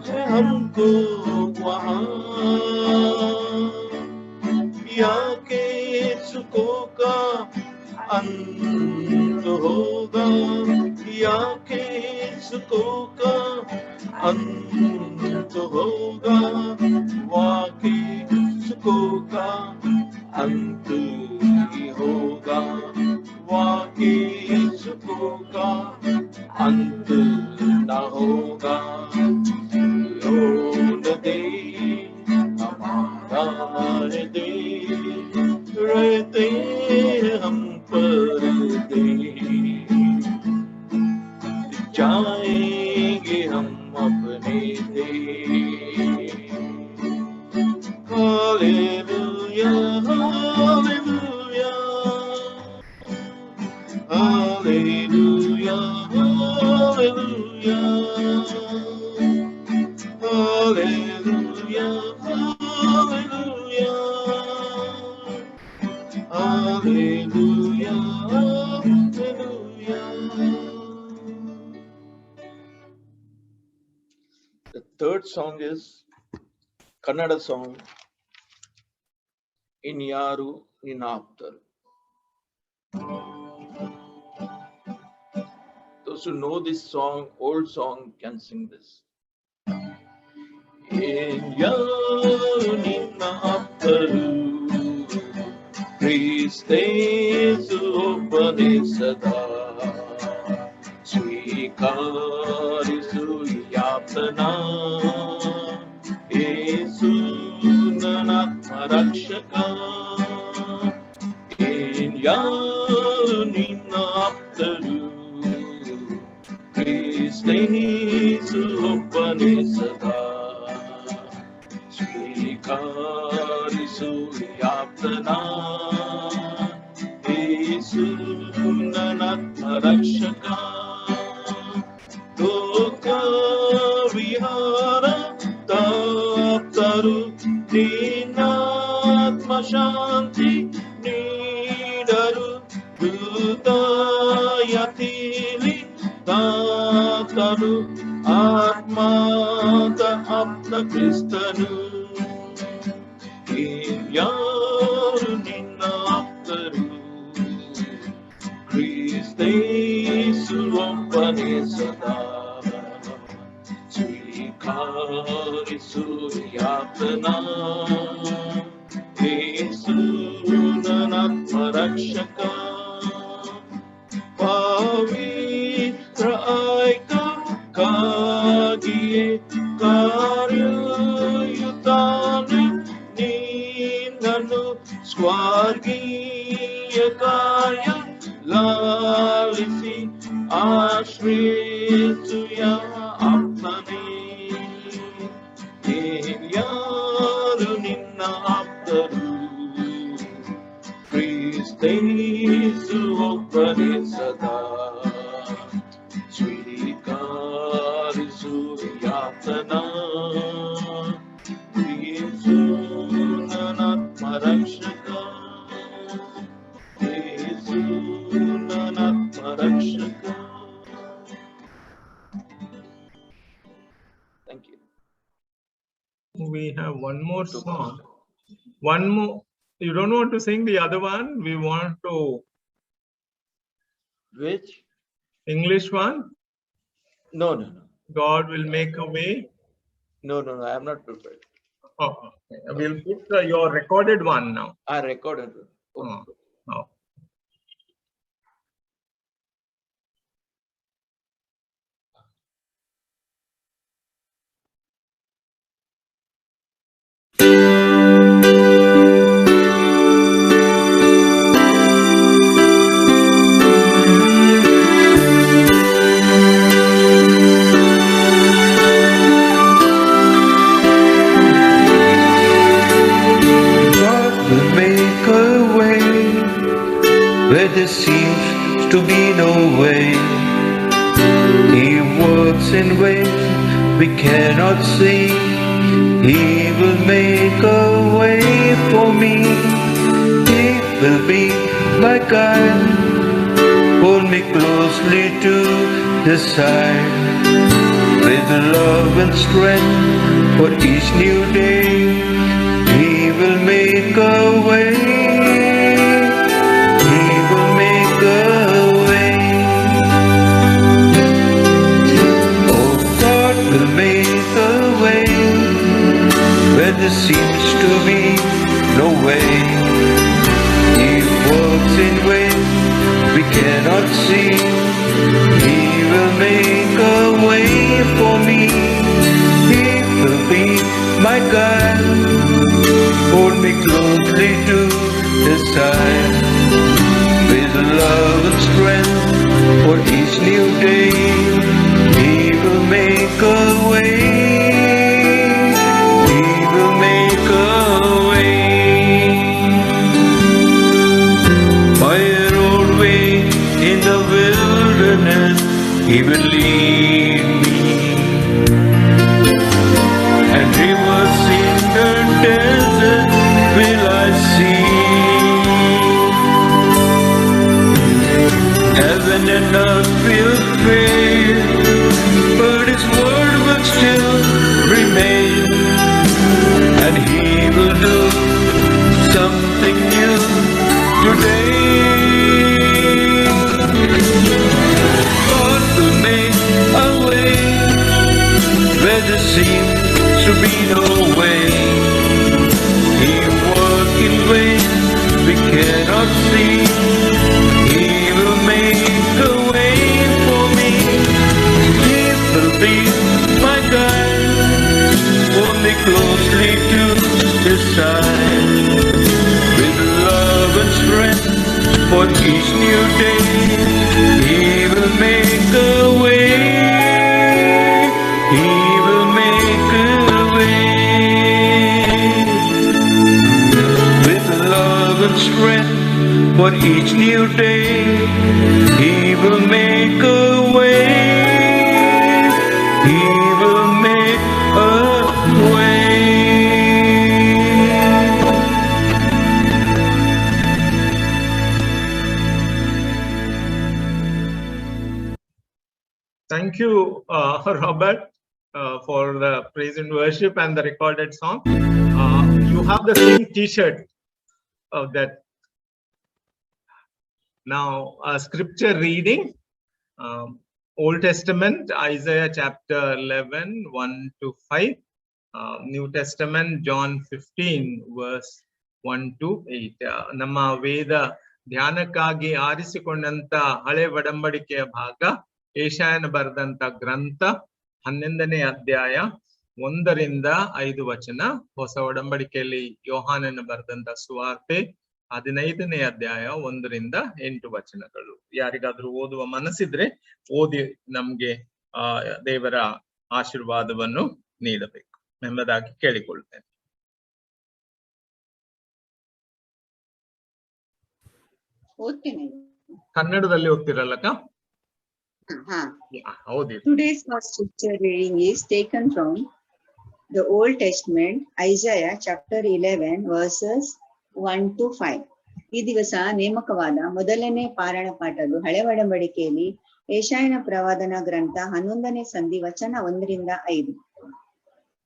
है हमको वहाँ। यहाँ के सुखों का अंत होगा, यहाँ के सुखों का अंत होगा, वहाँ के सुखों का अंत ही होगा, वहाँ के सुखों का अंत ना होगा। सियोन देश हमारा है देश, रहते हम परदेश, जाएंगे हम अपने देश। Hallelujah, hallelujah, hallelujah, hallelujah, hallelujah, hallelujah, hallelujah, hallelujah. The third song is Kannada song, Inyaru Ninaptaru. Those who know this song, old song, can sing this. Inyaru Ninaptaru, Kristesu Upanisada, Swikarisu Yaptana, Yesu Nanatma Rakshaka. Yaru Nina Aptaru Kristenisu Upanisada Svikarisu Yaptana Yesu Nanatma Rakshaka Loka Vihara Taptaru Dinatma Shanti Nidaru Dudayatili Tataru Atmata Apta Kristanu Yaru Nina Aptaru Kriste Suvampanisada Svikarisu Yaptana Yesu Nanatma Rakshaka Pavitra Aika Kagiye Karyayutani Ninanu Swargiya Karya Lalisi Ashrituya Apnani Yaru Nina Aptaru Kristenisu Upanisada Svikarisu Yaptana Yesu Nanatma Rakshaka Yesu Nanatma Rakshaka. Thank you. We have one more song. One more. You don't want to sing the other one? We want to. Which? English one? No. God will make a way. No, I am not prepared. Oh, okay. We'll put your recorded one now. I recorded it. Oh. Oh. Where there seems to be no way, He works in ways we cannot see. He will make a way for me. He will be my guide, hold me closely to His side, with love and strength for each new day. He will make a way. There seems to be no way. He works in ways we cannot see. He will make a way for me. He will be my guide, hold me closely to His side, with love and strength for each new day. He will make a way. He will lead me, and rivers in the desert will I see. Heaven and earth will fail, but His word will still remain, and He will do something new today. There seems to be no way. He works in ways we cannot see. He will make a way for me. He will be my guide, hold me closely to His side, for each new day. He will make a way. He will make a way. With love and strength for each new day, He will make a way. He will make a way. Thank you, Robert, for the praise and worship and the recorded song. You have the same T-shirt of that. Now, scripture reading, Old Testament, Isaiah chapter 11, 1 to 5. New Testament, John 15, verse 1 to 8. ನಮ್ಮ ವೇದ ಧ್ಯಾನಕ್ಕಾಗಿ ಆರಿಸಿಕೊಂಡಂತ ಹಳೆ ಒಡಂಬಡಿಕೆಯ ಭಾಗ ಏಷಾಯನ ಬರೆದಂತ ಗ್ರಂಥ 11ನೇ ಅಧ್ಯಾಯ 1ರಿಂದ 5 ವಚನ. ಹೊಸ ಒಡಂಬಡಿಕೆಯಲ್ಲಿ ಯೋಹಾನನ ಬರೆದಂತ ಸುವಾರ್ತೆ 15ನೇ ಅಧ್ಯಾಯ 1ರಿಂದ 8 ವಚನಗಳು. ಯಾರಿಗಾದ್ರೂ ಓದುವ ಮನಸ್ಸಿದ್ರೆ ಓದಿ ನಮ್ಗೆ ದೇವರ ಆಶೀರ್ವಾದವನ್ನು ನೀಡಬೇಕು ಎಂಬುದಾಗಿ ಕೇಳಿಕೊಳ್ತೇನೆ. ಕನ್ನಡದಲ್ಲಿ ಓದ್ತಿರಲ್ಲಕ್ಕ? ಹೌದು. Today's first scripture reading is taken from the Old Testament, Isaiah chapter 11, verses 1 to 5. ಈ ದಿವಸ ನೇಮಕವಾದ ಮೊದಲನೇ ಪಾರಾಯಣ ಪಾಠವು ಹಳೆ ಒಡಂಬಡಿಕೆಯಲ್ಲಿ ಯೆಶಾಯನ ಪ್ರವಾದನ ಗ್ರಂಥ 11ನೇ ಸಂಧಿ ವಚನ 1ರಿಂದ 5.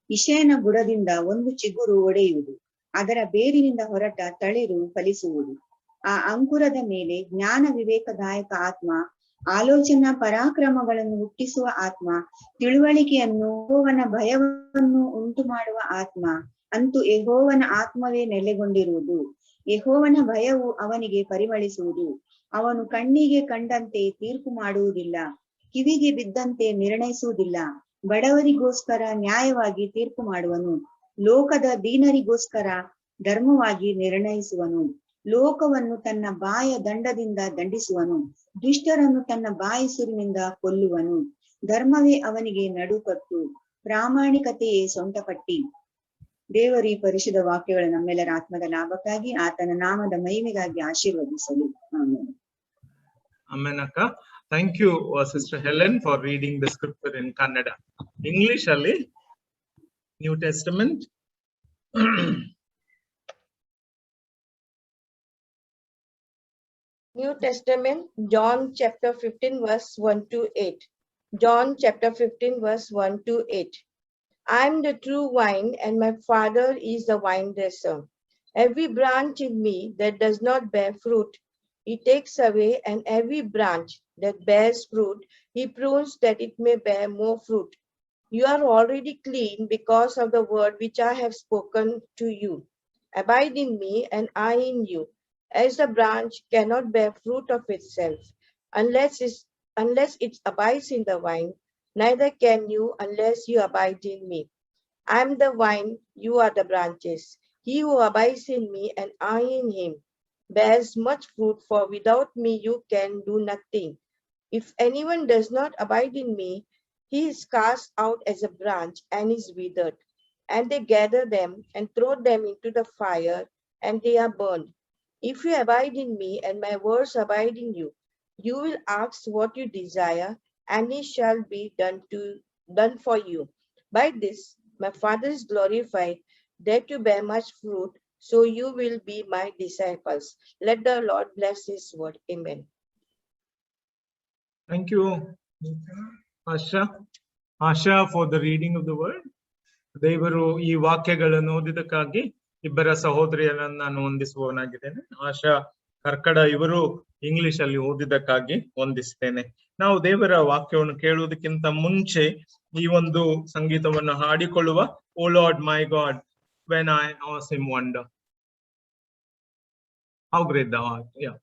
ಇಷಯನ ಬುಡದಿಂದ ಒಂದು ಚಿಗುರು ಒಡೆಯುವುದು, ಅದರ ಬೇರಿನಿಂದ ಹೊರಟ ತಳಿರು ಫಲಿಸುವುದು. ಆ ಅಂಕುರದ ಮೇಲೆ ಜ್ಞಾನ ವಿವೇಕದಾಯಕ ಆತ್ಮ, ಆಲೋಚನಾ ಪರಾಕ್ರಮಗಳನ್ನು ಹುಟ್ಟಿಸುವ ಆತ್ಮ, ತಿಳುವಳಿಕೆಯನ್ನು, ಯೆಹೋವನ ಭಯವನ್ನು ಉಂಟು ಮಾಡುವ ಆತ್ಮ, ಅಂತೂ ಯೆಹೋವನ ಆತ್ಮವೇ ನೆಲೆಗೊಂಡಿರುವುದು. ಯೆಹೋವನ ಭಯವು ಅವನಿಗೆ ಪರಿಮಳಿಸುವುದು. ಅವನು ಕಣ್ಣಿಗೆ ಕಂಡಂತೆ ತೀರ್ಪು ಮಾಡುವುದಿಲ್ಲ, ಕಿವಿಗೆ ಬಿದ್ದಂತೆ ನಿರ್ಣಯಿಸುವುದಿಲ್ಲ. ಬಡವರಿಗೋಸ್ಕರ ನ್ಯಾಯವಾಗಿ ತೀರ್ಪು ಮಾಡುವನು, ಲೋಕದ ದೀನರಿಗೋಸ್ಕರ ಧರ್ಮವಾಗಿ ನಿರ್ಣಯಿಸುವನು. ಲೋಕವನ್ನು ತನ್ನ ಬಾಯ ದಂಡದಿಂದ ದಂಡಿಸುವನು, ದುಷ್ಟರನ್ನು ತನ್ನ ಬಾಯಿಸುರಿನಿಂದ ಕೊಲ್ಲುವನು. ಧರ್ಮವೇ ಅವನಿಗೆ ನಡುಕಟ್ಟು, ಪ್ರಾಮಾಣಿಕತೆಯೇ ಸೊಂಟಪಟ್ಟಿ. ದೇವರು ಈ ಪರಿಶುದ್ಧ ವಾಕ್ಯಗಳು ನಮ್ಮೆಲ್ಲರ ಆತ್ಮದ ಲಾಭಕ್ಕಾಗಿ ಆತನ ನಾಮದ ಮಹಿಮೆಗಾಗಿ ಆಶೀರ್ವದಿಸಲಿ. ಆಮೆನ್. ಆಮೆನ್ ಅಕ್ಕ. Thank you, Sister Helen, for reading the scripture in Kannada. English ಅಲ್ಲಿ New Testament. New Testament, John chapter 15, verse 1 to 8. John chapter 15, verse 1 to 8. I am the true vine, and my Father is the vine dresser. Every branch in me that does not bear fruit, He takes away, and every branch that bears fruit, He prunes that it may bear more fruit. You are already clean because of the word which I have spoken to you. Abide in me, and I in you. As the branch cannot bear fruit of itself unless it abides in the vine, neither can you unless you abide in me. I am the vine, you are the branches. He who abides in me and I in him bears much fruit, for without me you can do nothing. If anyone does not abide in me, he is cast out as a branch and is withered, and they gather them and throw them into the fire, and they are burned. If you abide in me and my words abide in you, you will ask what you desire, and it shall be done for you. By this my Father is glorified, that you bear much fruit, so you will be my disciples. Let the Lord bless His word. Amen. Thank you, Asha, for the reading of the word. ದೇವರು ಈ ವಾಕ್ಯಗಳನ್ನು ಓದಿದಕ್ಕಾಗಿ ಇಬ್ಬರ ಸಹೋದರಿಯರನ್ನು ನಾನು ವಂದಿಸುವವನಾಗಿದ್ದೇನೆ. ಆಶಾ ಕರ್ಕಡ ಇವರು English ಅಲ್ಲಿ ಓದಿದಕ್ಕಾಗಿ ವಂದಿಸ್ತೇನೆ. ನಾವು ದೇವರ ವಾಕ್ಯವನ್ನು ಕೇಳುವುದಕ್ಕಿಂತ ಮುಂಚೆ ಈ ಒಂದು ಸಂಗೀತವನ್ನು ಹಾಡಿಕೊಳ್ಳುವ. O Lord my God, when I awesome wonder, how great thou art. Yeah.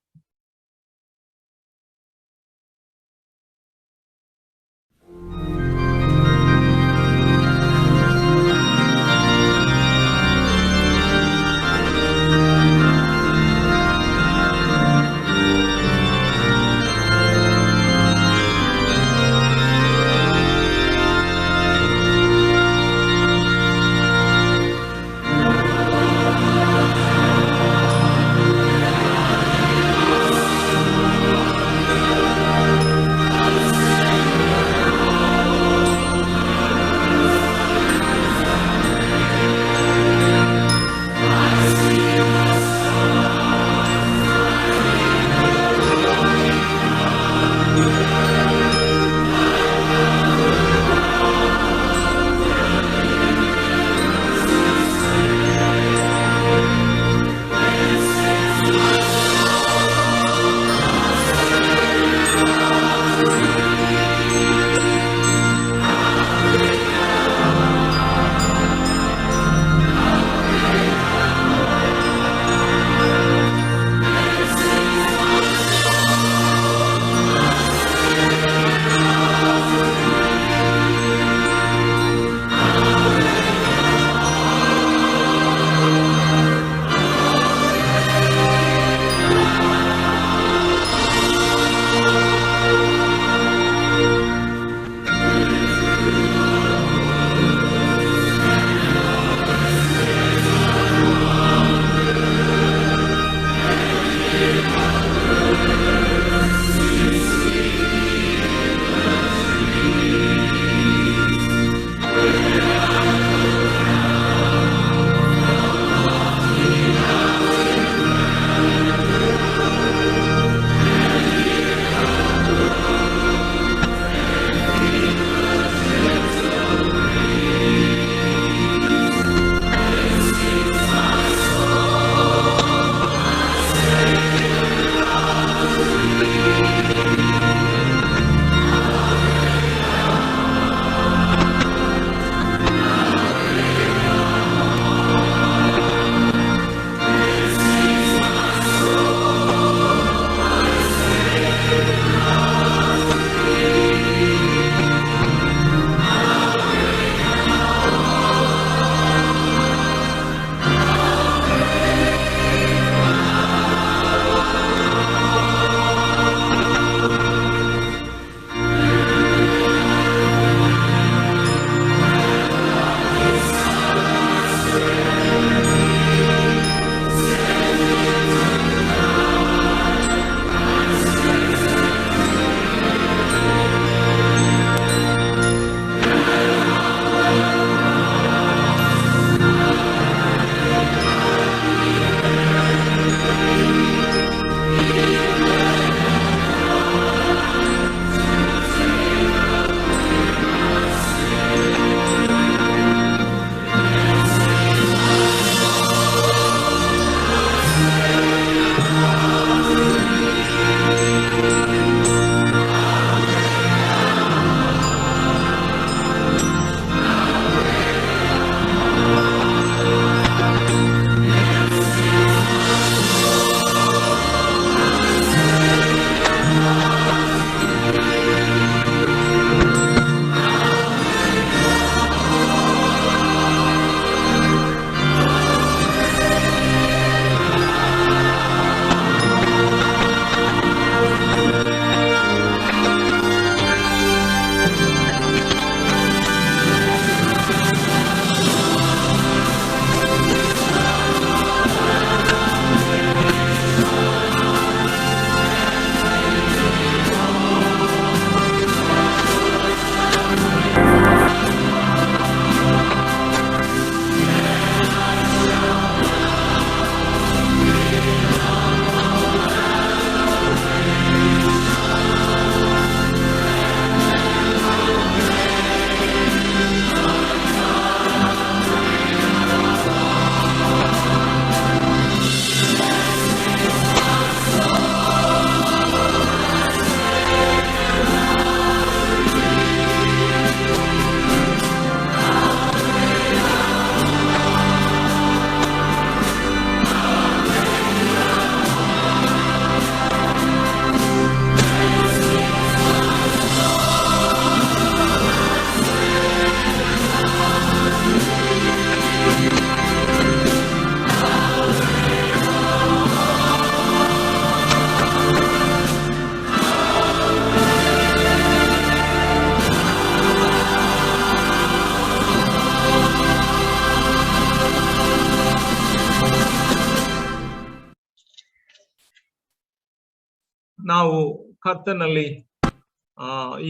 ನಾವು ಕರ್ತನಲ್ಲಿ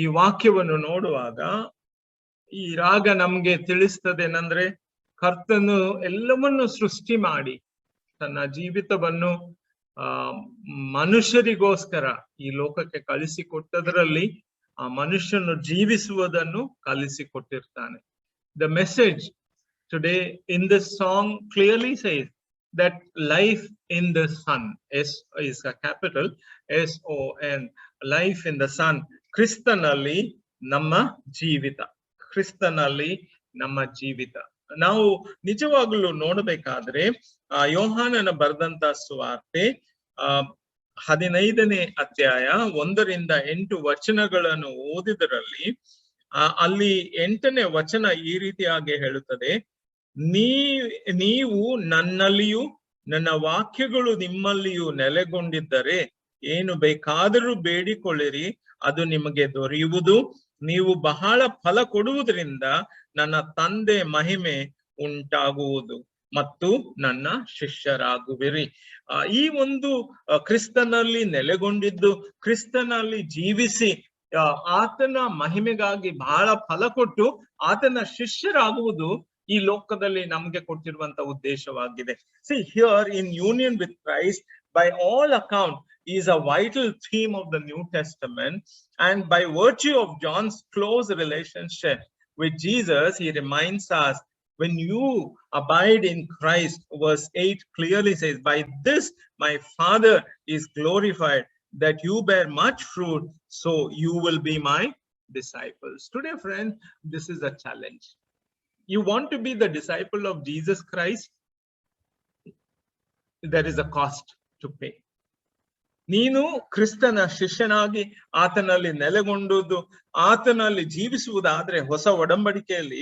ಈ ವಾಕ್ಯವನ್ನು ನೋಡುವಾಗ ಈ ರಾಗ ನಮ್ಗೆ ತಿಳಿಸ್ತದೇನಂದ್ರೆ ಕರ್ತನು ಎಲ್ಲವನ್ನು ಸೃಷ್ಟಿ ಮಾಡಿ ತನ್ನ ಜೀವಿತವನ್ನು ಮನುಷ್ಯರಿಗೋಸ್ಕರ ಈ ಲೋಕಕ್ಕೆ ಕಳಿಸಿಕೊಟ್ಟದರಲ್ಲಿ ಆ ಮನುಷ್ಯನು ಜೀವಿಸುವುದನ್ನು ಕಲಿಸಿಕೊಟ್ಟಿರ್ತಾನೆ. The message today in this song clearly says that life in the Son, S is a capital SON, life in the Son, ಕ್ರಿಸ್ತನಲ್ಲಿ ನಮ್ಮ ಜೀವಿತ, ಕ್ರಿಸ್ತನಲ್ಲಿ ನಮ್ಮ ಜೀವಿತ. ನಾವು ನಿಜವಾಗ್ಲೂ ನೋಡಬೇಕಾದ್ರೆ ಯೋಹಾನನ ಬರೆದಂತ ಸುವಾರ್ತೆ 15ನೇ ಅಧ್ಯಾಯ 1-8 ವಚನಗಳನ್ನು ಓದಿದರಲ್ಲಿ ಅಲ್ಲಿ 8ನೇ ವಚನ ಈ ರೀತಿಯಾಗಿ ಹೇಳುತ್ತದೆ, ನೀವು ನನ್ನಲ್ಲಿಯೂ ನನ್ನ ವಾಕ್ಯಗಳು ನಿಮ್ಮಲ್ಲಿಯೂ ನೆಲೆಗೊಂಡಿದ್ದರೆ ಏನು ಬೇಕಾದರೂ ಬೇಡಿಕೊಳ್ಳಿರಿ, ಅದು ನಿಮಗೆ ದೊರೆಯುವುದು. ನೀವು ಬಹಳ ಫಲ ಕೊಡುವುದರಿಂದ ನನ್ನ ತಂದೆ ಮಹಿಮೆ ಉಂಟಾಗುವುದು ಮತ್ತು ನನ್ನ ಶಿಷ್ಯರಾಗುವಿರಿ. ಈ ಒಂದು ಕ್ರಿಸ್ತನಲ್ಲಿ ನೆಲೆಗೊಂಡಿದ್ದು, ಕ್ರಿಸ್ತನಲ್ಲಿ ಜೀವಿಸಿ ಆತನ ಮಹಿಮೆಗಾಗಿ ಬಹಳ ಫಲ ಕೊಟ್ಟು ಆತನ ಶಿಷ್ಯರಾಗುವುದು ಈ ಲೋಕದಲ್ಲಿ ನಮ್ಗೆ ಕೊಟ್ಟಿರುವಂತ ಉದ್ದೇಶವಾಗಿದೆ. See, here in union with Christ, by all account, is a vital theme of the New Testament, and by virtue of John's close relationship with Jesus, he reminds us, when you abide in Christ, verse 8 clearly says, by this my Father is glorified, that you bear much fruit, so you will be my disciples. Today, friends, this is a challenge. You want to be the disciple of Jesus Christ? There is a cost to pay. ನೀನು ಕ್ರಿಸ್ತನ ಶಿಷ್ಯನಾಗಿ ಆತನಲ್ಲಿ ನೆಲೆಗೊಂಡುದು, ಆತನಲ್ಲಿ ಜೀವಿಸುವುದಾದ್ರೆ, ಹೊಸ ಒಡಂಬಡಿಕೆಯಲ್ಲಿ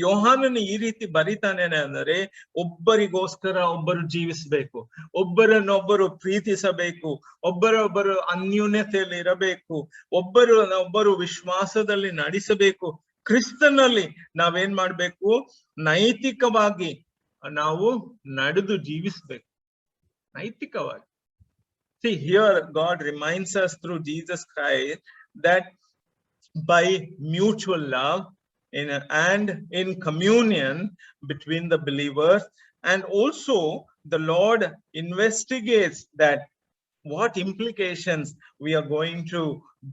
ಯೋಹಾನನು ಈ ರೀತಿ ಬರಿತಾನೆ ಅಂದರೆ, ಒಬ್ಬರಿಗೋಸ್ಕರ ಒಬ್ಬರು ಜೀವಿಸಬೇಕು, ಒಬ್ಬರನ್ನೊಬ್ಬರು ಪ್ರೀತಿಸಬೇಕು, ಒಬ್ಬರೊಬ್ಬರು ಅನ್ಯೂನ್ಯತೆಯಲ್ಲಿ ಇರಬೇಕು, ಒಬ್ಬರು ವಿಶ್ವಾಸದಲ್ಲಿ ನಡೆಸಬೇಕು. ಕ್ರಿಸ್ತನಲ್ಲಿ ನಾವೇನ್ ಮಾಡ್ಬೇಕು? ನೈತಿಕವಾಗಿ ನಾವು ನಡೆದು ಜೀವಿಸ್ಬೇಕು, ನೈತಿಕವಾಗಿ. See, here God reminds us through Jesus Christ that by mutual love and in communion between the believers, and also the Lord investigates that what implications we are going to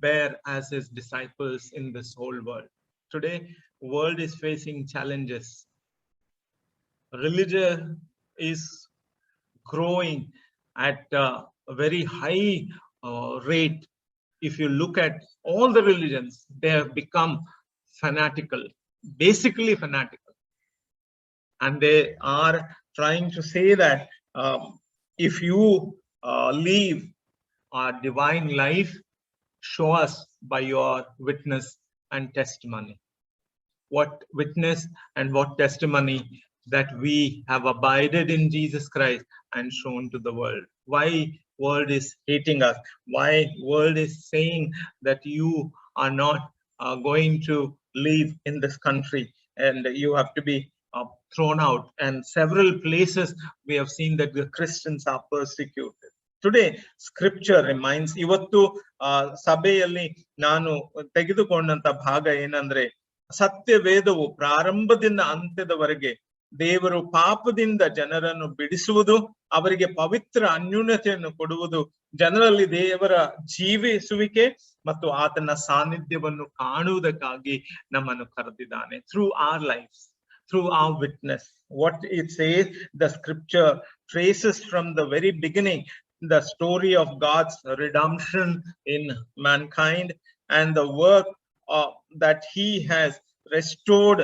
bear as his disciples in this whole world. Today, world is facing challenges. Religion is growing at a very high rate. If you look at all the religions, they have become fanatical, basically fanatical, and they are trying to say that if you live a divine life, show us by your witness and testimony. What witness and what testimony that we have abided in Jesus Christ and shown to the world. Why world is hating us? Why world is saying that you are not going to live in this country and you have to be thrown out? And several places we have seen that the Christians are persecuted. Today scripture reminds, ಇವತ್ತು ಸಭೆಯಲ್ಲಿ ನಾನು ತೆಗೆದುಕೊಂಡಂತ ಭಾಗ ಏನಂದ್ರೆ, ಸತ್ಯ ವೇದವು ಪ್ರಾರಂಭದಿಂದ ಅಂತ್ಯದವರೆಗೆ ದೇವರು ಪಾಪದಿಂದ ಜನರನ್ನು ಬಿಡಿಸುವುದು, ಅವರಿಗೆ ಪವಿತ್ರ ಅನ್ಯೂನ್ಯತೆಯನ್ನು ಕೊಡುವುದು, ಜನರಲ್ಲಿ ದೇವರ ಜೀವಿಸುವಿಕೆ ಮತ್ತು ಆತನ ಸಾನ್ನಿಧ್ಯವನ್ನು ಕಾಣುವುದಕ್ಕಾಗಿ ನಮ್ಮನ್ನು ಕರೆದಿದ್ದಾನೆ. Through our lives, through our witness, what it says, the scripture traces from the very beginning the story of God's redemption in mankind and the work that he has restored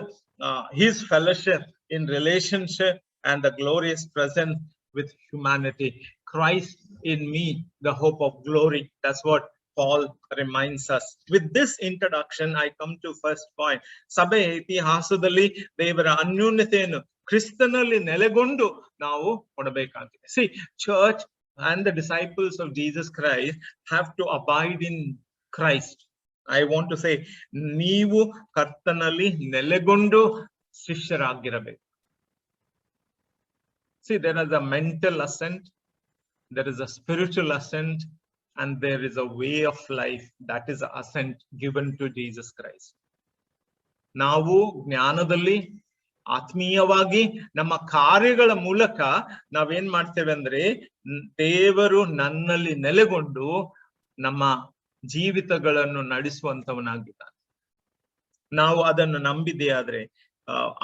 his fellowship in relationship and the glorious presence with humanity. Christ in me, the hope of glory. That's what Paul reminds us. With this introduction, I come to first point. ಸಭೆ ಇತಿಹಾಸದಲ್ಲಿ ದೇವರ ಅನ್ಯೂನ್ಯತೆಯನ್ನು ಕ್ರಿಸ್ತನಲ್ಲಿ ನೆಲೆಗೊಂಡು ನಾವು ಕೊಡಬೇಕಾಗಿದೆ. See, church and the disciples of Jesus Christ have to abide in Christ. I want to say, ನೀವು ಕರ್ತನಲ್ಲಿ ನೆಲೆಗೊಂಡು ಶಿಷ್ಯರಾಗಿರಬೇಕು. See, there is a mental ascent, there is a spiritual ascent, and there is a way of life, that is assent given to Jesus Christ. ನಾವು ಜ್ಞಾನದಲ್ಲಿ ಆತ್ಮೀಯವಾಗಿ ನಮ್ಮ ಕಾರ್ಯಗಳ ಮೂಲಕ ನಾವೇನ್ ಮಾಡ್ತೇವೆ ಅಂದ್ರೆ ದೇವರು ನನ್ನಲ್ಲಿ ನೆಲೆಗೊಂಡು ನಮ್ಮ ಜೀವಿತಗಳನ್ನು ನಡೆಸುವಂತವನಾಗಿದ್ದಾನೆ. ನಾವು ಅದನ್ನು ನಂಬಿದೆಯಾದ್ರೆ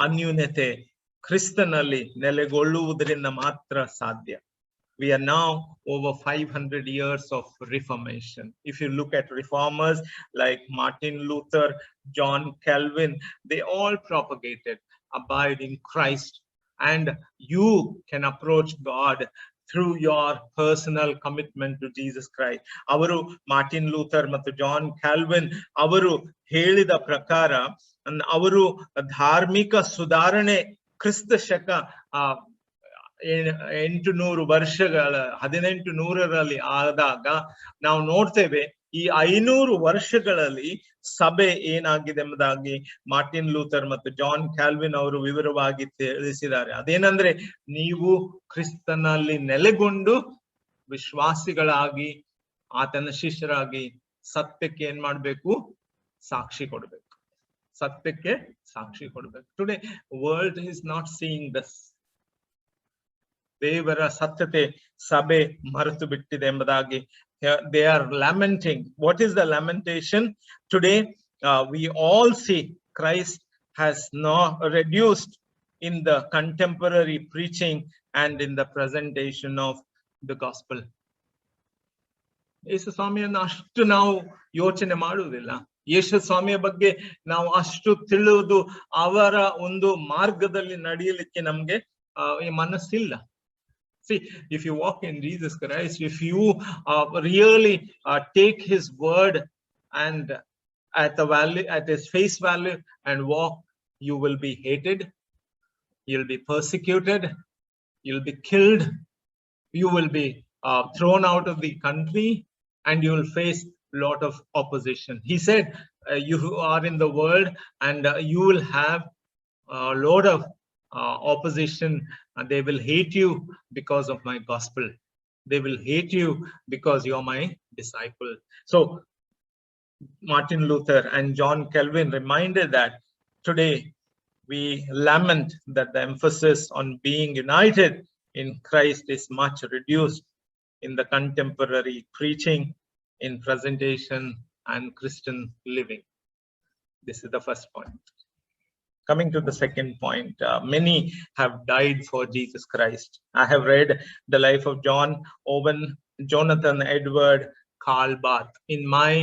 ಅನ್ಯೂನ್ಯತೆ ಕ್ರಿಸ್ತನಲ್ಲಿ ನೆಲೆಗೊಳ್ಳುವುದರಿಂದ ಮಾತ್ರ ಸಾಧ್ಯ. We are now over 500 years of Reformation. If you look at reformers like Martin Luther, John Calvin, they all propagated abide in Christ, and you can approach God through your personal commitment to Jesus Christ. Avaru Martin Luther ಮತ್ತು John Calvin ಅವರು ಹೇಳಿದ ಪ್ರಕಾರ ಅವರು ಧಾರ್ಮಿಕ ಸುಧಾರಣೆ ಕ್ರಿಸ್ತ ಶಕ 800 ವರ್ಷಗಳ 1800ರಲ್ಲಿ ಆದಾಗ ನಾವು ನೋಡ್ತೇವೆ ಈ 500 ವರ್ಷಗಳಲ್ಲಿ ಸಭೆ ಏನಾಗಿದೆ ಎಂಬುದಾಗಿ ಮಾರ್ಟಿನ್ ಲೂಥರ್ ಮತ್ತು ಜಾನ್ ಕ್ಯಾಲ್ವಿನ್ ಅವರು ವಿವರವಾಗಿ ತಿಳಿಸಿದ್ದಾರೆ. ಅದೇನಂದ್ರೆ ನೀವು ಕ್ರಿಸ್ತನಲ್ಲಿ ನೆಲೆಗೊಂಡು ವಿಶ್ವಾಸಿಗಳಾಗಿ ಆತನ ಶಿಷ್ಯರಾಗಿ ಸತ್ಯಕ್ಕೆ ಏನ್ ಮಾಡ್ಬೇಕು? ಸಾಕ್ಷಿ ಕೊಡ್ಬೇಕು. ಸತ್ಯಕ್ಕೆ ಸಾಕ್ಷಿ ಕೊಡ್ಬೇಕು. Today world is not seeing this. ದೇವರ ಸತ್ಯತೆ ಸಭೆ ಮರೆತು ಬಿಟ್ಟಿದೆ ಎಂಬುದಾಗಿ they are lamenting. What is the lamentation? Today we all see Christ has now reduced in the contemporary preaching and in the presentation of the gospel. ಯೇಸು ಸ್ವಾಮಿಯನ್ನು ಅಷ್ಟು ನಾವು ಯೋಚನೆ ಮಾಡುವುದಿಲ್ಲ. ಯೇಸು ಸ್ವಾಮಿಯ ಬಗ್ಗೆ ನಾವು ಅಷ್ಟು ತಿಳಿಯುವುದು, ಅವರ ಒಂದು ಮಾರ್ಗದಲ್ಲಿ ನಡೆಯಲಿಕ್ಕೆ ನಮ್ಗೆ ಮನಸ್ಸಿಲ್ಲ. See, if you walk in Jesus Christ, if you really take his word and at his face value and walk, you will be hated, you'll be persecuted, you'll be killed, you will be thrown out of the country, and you will face a lot of opposition. He said, you are in the world and you will have a lot of opposition, and they will hate you because of my gospel. They will hate you because you're my disciple. So Martin Luther and John Calvin reminded that today we lament that the emphasis on being united in Christ is much reduced in the contemporary preaching, in presentation, and Christian living. This is the first point. Coming to the second point, many have died for Jesus Christ. I have read the life of John Owen, Jonathan Edward, Karl Barth. In my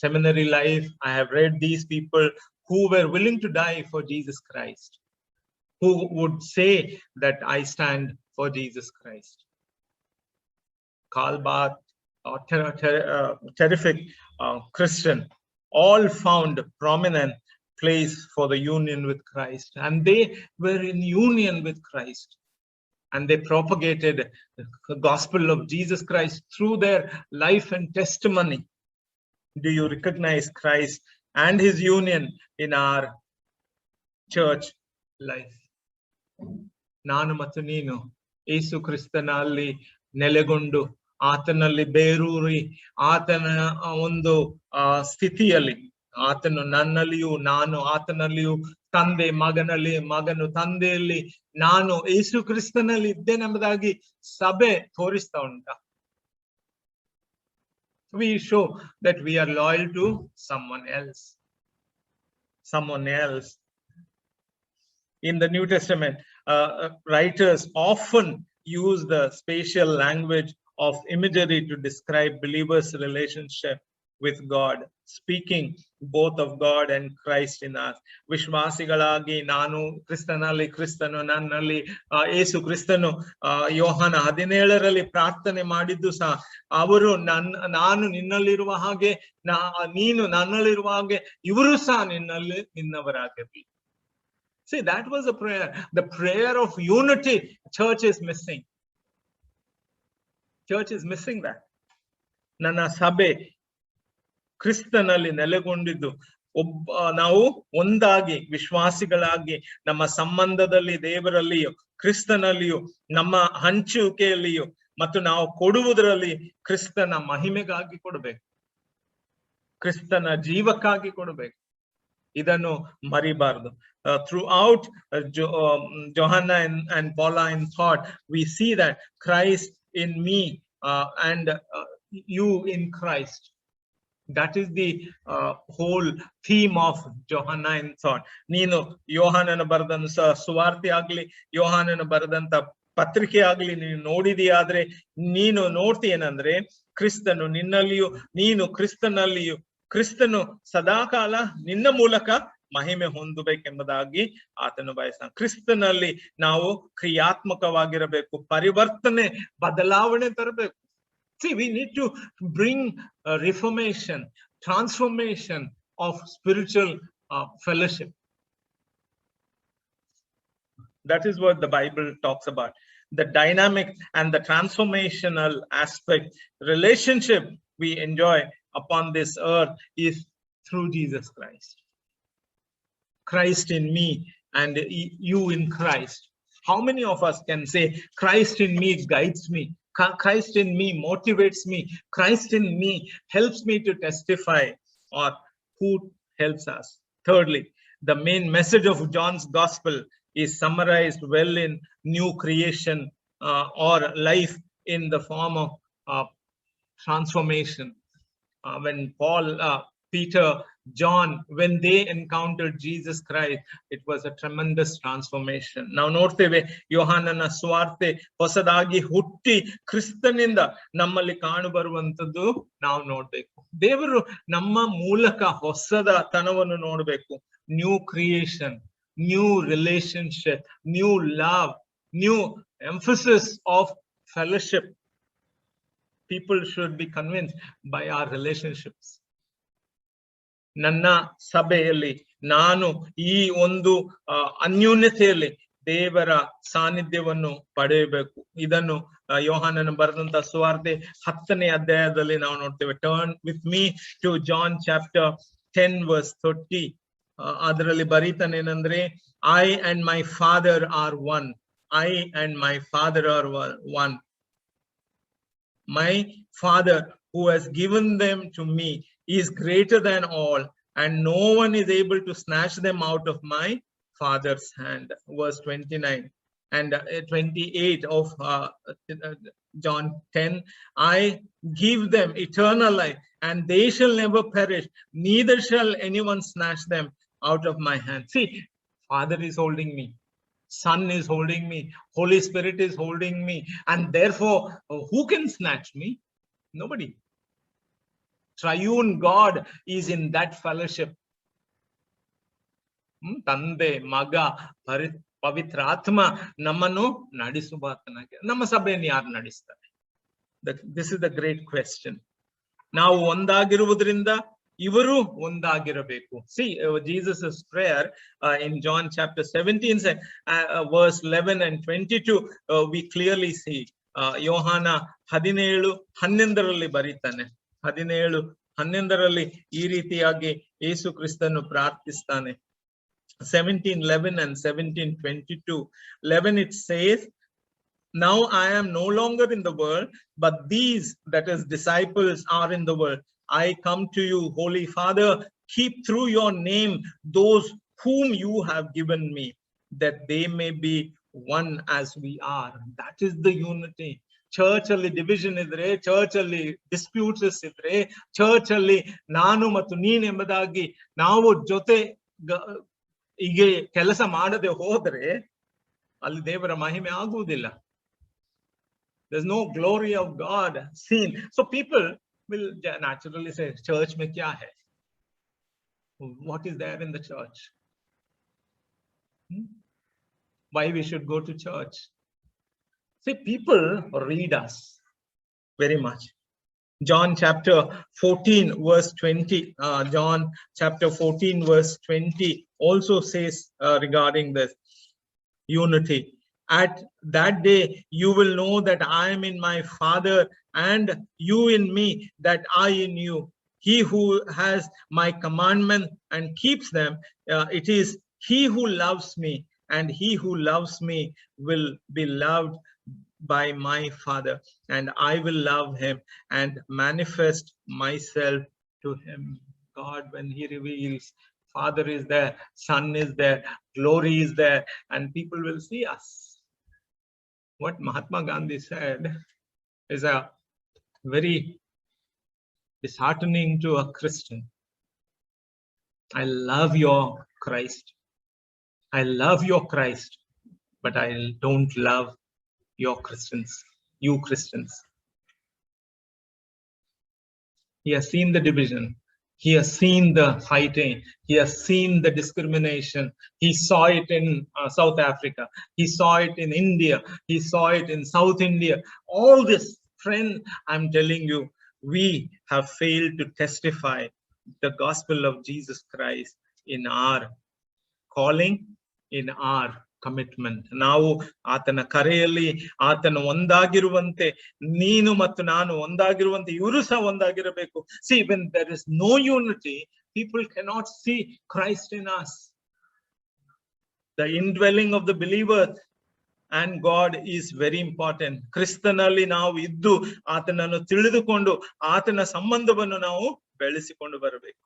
seminary life, I have read these people who were willing to die for Jesus Christ, who would say that I stand for Jesus Christ. Karl Barth, terrific Christian, all found prominent place for the union with Christ, and they were in union with Christ, and they propagated the gospel of Jesus Christ through their life and testimony. Do you recognize Christ and his union in our church life? ನಾನು ಮತ್ತು ನೀನು ಯೇಸು ಕ್ರಿಸ್ತನಲ್ಲಿ ನೆಲೆಗೊಂಡು ಆತನಲ್ಲಿ ಬೇರೂರಿ ಆತನ ಒಂದು ಸ್ಥಿತಿಯಲ್ಲಿ, ಆತನು ನನ್ನಲ್ಲಿಯೂ ನಾನು ಆತನಲ್ಲಿಯೂ, ತಂದೆ ಮಗನಲ್ಲಿ ಮಗನು ತಂದೆಯಲ್ಲಿ, ನಾನು ಯೇಸು ಕ್ರಿಸ್ತನಲ್ಲಿ ಇದ್ದೇನೆಂಬುದಾಗಿ ಸಭೆ ತೋರಿಸ್ತಾ ಉಂಟ. We show that we are loyal to someone else. In the New Testament, writers often use the spatial language of imagery to describe believers' relationship with God, speaking both of God and Christ in us. ವಿಶ್ವಾಸಿಗಳಾಗಿ ನಾನು ಕ್ರಿಸ್ತನಲ್ಲಿ, ಕ್ರಿಸ್ತನು ನನ್ನಲ್ಲಿ, ಯೇಸು ಕ್ರಿಸ್ತನು ಯೋಹಾನ 17ರಲ್ಲಿ ಪ್ರಾರ್ಥನೆ ಮಾಡಿದ್ದು ಸಹ ಅವರು ನಾನು ನಿನ್ನಲ್ಲಿರುವ ಹಾಗೆ ನೀನು ನನ್ನಲ್ಲಿರುವ ಹಾಗೆ ಇವರು ಸಹ ನಿನ್ನಲ್ಲಿ ನಿನ್ನವರಾಗಿರಲಿ. See, that was a prayer. The prayer of unity. Church is missing. Church is missing that. ನನ್ನ ಸಭೆ ಕ್ರಿಸ್ತನಲ್ಲಿ ನೆಲೆಗೊಂಡಿದ್ದು ನಾವು ಒಂದಾಗಿ ವಿಶ್ವಾಸಿಗಳಾಗಿ ನಮ್ಮ ಸಂಬಂಧದಲ್ಲಿ ದೇವರಲ್ಲಿಯೂ ಕ್ರಿಸ್ತನಲ್ಲಿಯೂ ನಮ್ಮ ಹಂಚುವಿಕೆಯಲ್ಲಿಯೂ ಮತ್ತು ನಾವು ಕೊಡುವುದರಲ್ಲಿ ಕ್ರಿಸ್ತನ ಮಹಿಮೆಗಾಗಿ ಕೊಡಬೇಕು, ಕ್ರಿಸ್ತನ ಜೀವಕ್ಕಾಗಿ ಕೊಡಬೇಕು. ಇದನ್ನು ಮರಿಬಾರದು. Throughout Johanna and Paula in thought, we see that Christ in me and you in Christ. That is the whole theme of Johanna in thought. ನೀನು ಯೋಹಾನನ ಬರೆದಂತ ಸುವಾರ್ತೆ ಆಗ್ಲಿ, ಯೋಹಾನನ ಬರೆದಂತ ಪತ್ರಿಕೆ ಆಗ್ಲಿ ನೀನು ನೋಡಿದೆಯಾದ್ರೆ ನೀನು ನೋಡ್ತೀಯೇನಂದ್ರೆ ಕ್ರಿಸ್ತನು ನಿನ್ನಲ್ಲಿಯೂ ನೀನು ಕ್ರಿಸ್ತನಲ್ಲಿಯೂ, ಕ್ರಿಸ್ತನು ಸದಾಕಾಲ ನಿನ್ನ ಮೂಲಕ ಮಹಿಮೆ ಹೊಂದಬೇಕೆಂಬುದಾಗಿ ಆತನು ಬಯಸ್ತಾನೆ. ಕ್ರಿಸ್ತನಲ್ಲಿ ನಾವು ಕ್ರಿಯಾತ್ಮಕವಾಗಿರಬೇಕು, ಪರಿವರ್ತನೆ ಬದಲಾವಣೆ ತರಬೇಕು. See, we need to bring reformation, transformation of spiritual fellowship. That is what the Bible talks about. The dynamic and the transformational aspect, relationship we enjoy upon this earth is through Jesus Christ. Christ in me and you in Christ. How many of us can say, Christ in me guides me, Christ in me motivates me, Christ in me helps me to testify? Or who helps us? Thirdly, the main message of John's gospel is summarized well in new creation or life in the form of transformation. When Paul, Peter, John, when they encountered Jesus Christ, it was a tremendous transformation. ನಾವು ನೋಡ್ತೇವೆ ಯೋಹಾನನ ಸ್ವಾರ್ತೆ ಹೊಸದಾಗಿ ಹುಟ್ಟಿ ಕ್ರಿಸ್ತನಿಂದ ನಮ್ಮಲ್ಲಿ ಕಾಣುಬರುವಂತದ್ದು ನಾವು ನೋಡ್ಬೇಕು. ದೇವರು ನಮ್ಮ ಮೂಲಕ ಹೊಸದ ತನವನ್ನು ನೋಡ್ಬೇಕು. New creation, new relationship, new love, new emphasis of fellowship. People should be convinced by our relationships. ನನ್ನ ಸಭೆಯಲ್ಲಿ ನಾನು ಈ ಒಂದು ಅನ್ಯೋನ್ಯತೆಯಲ್ಲಿ ದೇವರ ಸಾನ್ನಿಧ್ಯವನ್ನು ಪಡೆಯಬೇಕು. ಇದನ್ನು ಯೋಹಾನನ ಬರೆದಂತ ಸುವಾರ್ತೆ 10ನೇ ಅಧ್ಯಾಯದಲ್ಲಿ ನಾವು ನೋಡ್ತೇವೆ. Turn with me to John chapter 10 verse 30. ಅದರಲ್ಲಿ ಬರೀತಾನೇನಂದ್ರೆ, I and my Father are one. I and my Father are one. My Father who has given them to me is greater than all, and no one is able to snatch them out of my Father's hand. Verse 29 and 28 of John 10. I give them eternal life, and they shall never perish, neither shall anyone snatch them out of my hand. See, Father is holding me, Son is holding me, Holy Spirit is holding me, and therefore who can snatch me? Nobody. Triune God is in that fellowship. ತಂದೆ, ಮಗ, ಪವಿತ್ರ ಆತ್ಮ ನಮ್ಮನ್ನು ನಡೆಸುವಾತನಾಗಿ. ನಮ್ಮ ಸಭೆಯನ್ನು ಯಾರು ನಡೆಸ್ತಾರೆ? This is the great question. ನಾವು ಒಂದಾಗಿರುವುದರಿಂದ ಇವರು ಒಂದಾಗಿರಬೇಕು. See, Jesus' prayer in John chapter 17 said, verse 11 and 22, we clearly see ಯೋಹಾನ 17:11 ಬರೀತಾನೆ. 17:11 ಈ ರೀತಿಯಾಗಿ ಯೇಸು ಕ್ರಿಸ್ತನು ಪ್ರಾರ್ಥಿಸ್ತಾನೆ. 17:11 and 17:22. 11 it says, now I am no longer in the world, but these, that is disciples, are in the world. I come to you, Holy Father, keep through your name those whom you have given me, that they may be one as we are. That is the unity. Church ಅಲ್ಲಿ division ಇದ್ರೆ, church ಅಲ್ಲಿ disputes ಇದ್ರೆ, church ಅಲ್ಲಿ ನಾನು ಮತ್ತು ನೀನು ಎಂಬುದಾಗಿ ನಾವು ಜೊತೆ ಹೀಗೆ ಕೆಲಸ ಮಾಡದೆ ಹೋದ್ರೆ ಅಲ್ಲಿ ದೇವರ ಮಹಿಮೆ ಆಗುವುದಿಲ್ಲ. There's no glory of God seen. So people will naturally say, church mein kya hai? What is there in the church? Why we should go to church? See, people read us very much. John chapter 14 verse 20. John chapter 14 verse 20 also says regarding this unity. At that day you will know that I am in my Father, and you in me, that I in you. He who has my commandment and keeps them, it is he who loves me, and he who loves me will be loved by my Father, and I will love him and manifest myself to him. God, when he reveals, Father is there, Son is there, glory is there, and people will see us. What Mahatma Gandhi said is a very disheartening to a Christian. I love your Christ. I love your Christ, but I don't love your Christians, you Christians. He has seen the division. He has seen the fighting. He has seen the discrimination. He saw it in South Africa. He saw it in India. He saw it in South India. All this, friend, I'm telling you, we have failed to testify the gospel of Jesus Christ in our calling, in our commitment. ನಾವು ಆತನ ಕರೆಯಲ್ಲಿ ಆತನ ಒಂದಾಗಿರುವಂತೆ ನೀನು ಮತ್ತು ನಾನು ಒಂದಾಗಿರುವಂತೆ ಇವರು ಸಹ ಒಂದಾಗಿರಬೇಕು. See, when there is no unity, people cannot see Christ in us. The indwelling of the believer and God is very important. ಕ್ರಿಸ್ತನಲ್ಲಿ ನಾವು ಇದ್ದು ಆತನನ್ನು ತಿಳಿದುಕೊಂಡು ಆತನ ಸಂಬಂಧವನ್ನು ನಾವು ಬೆಳೆಸಿಕೊಂಡು ಬರಬೇಕು.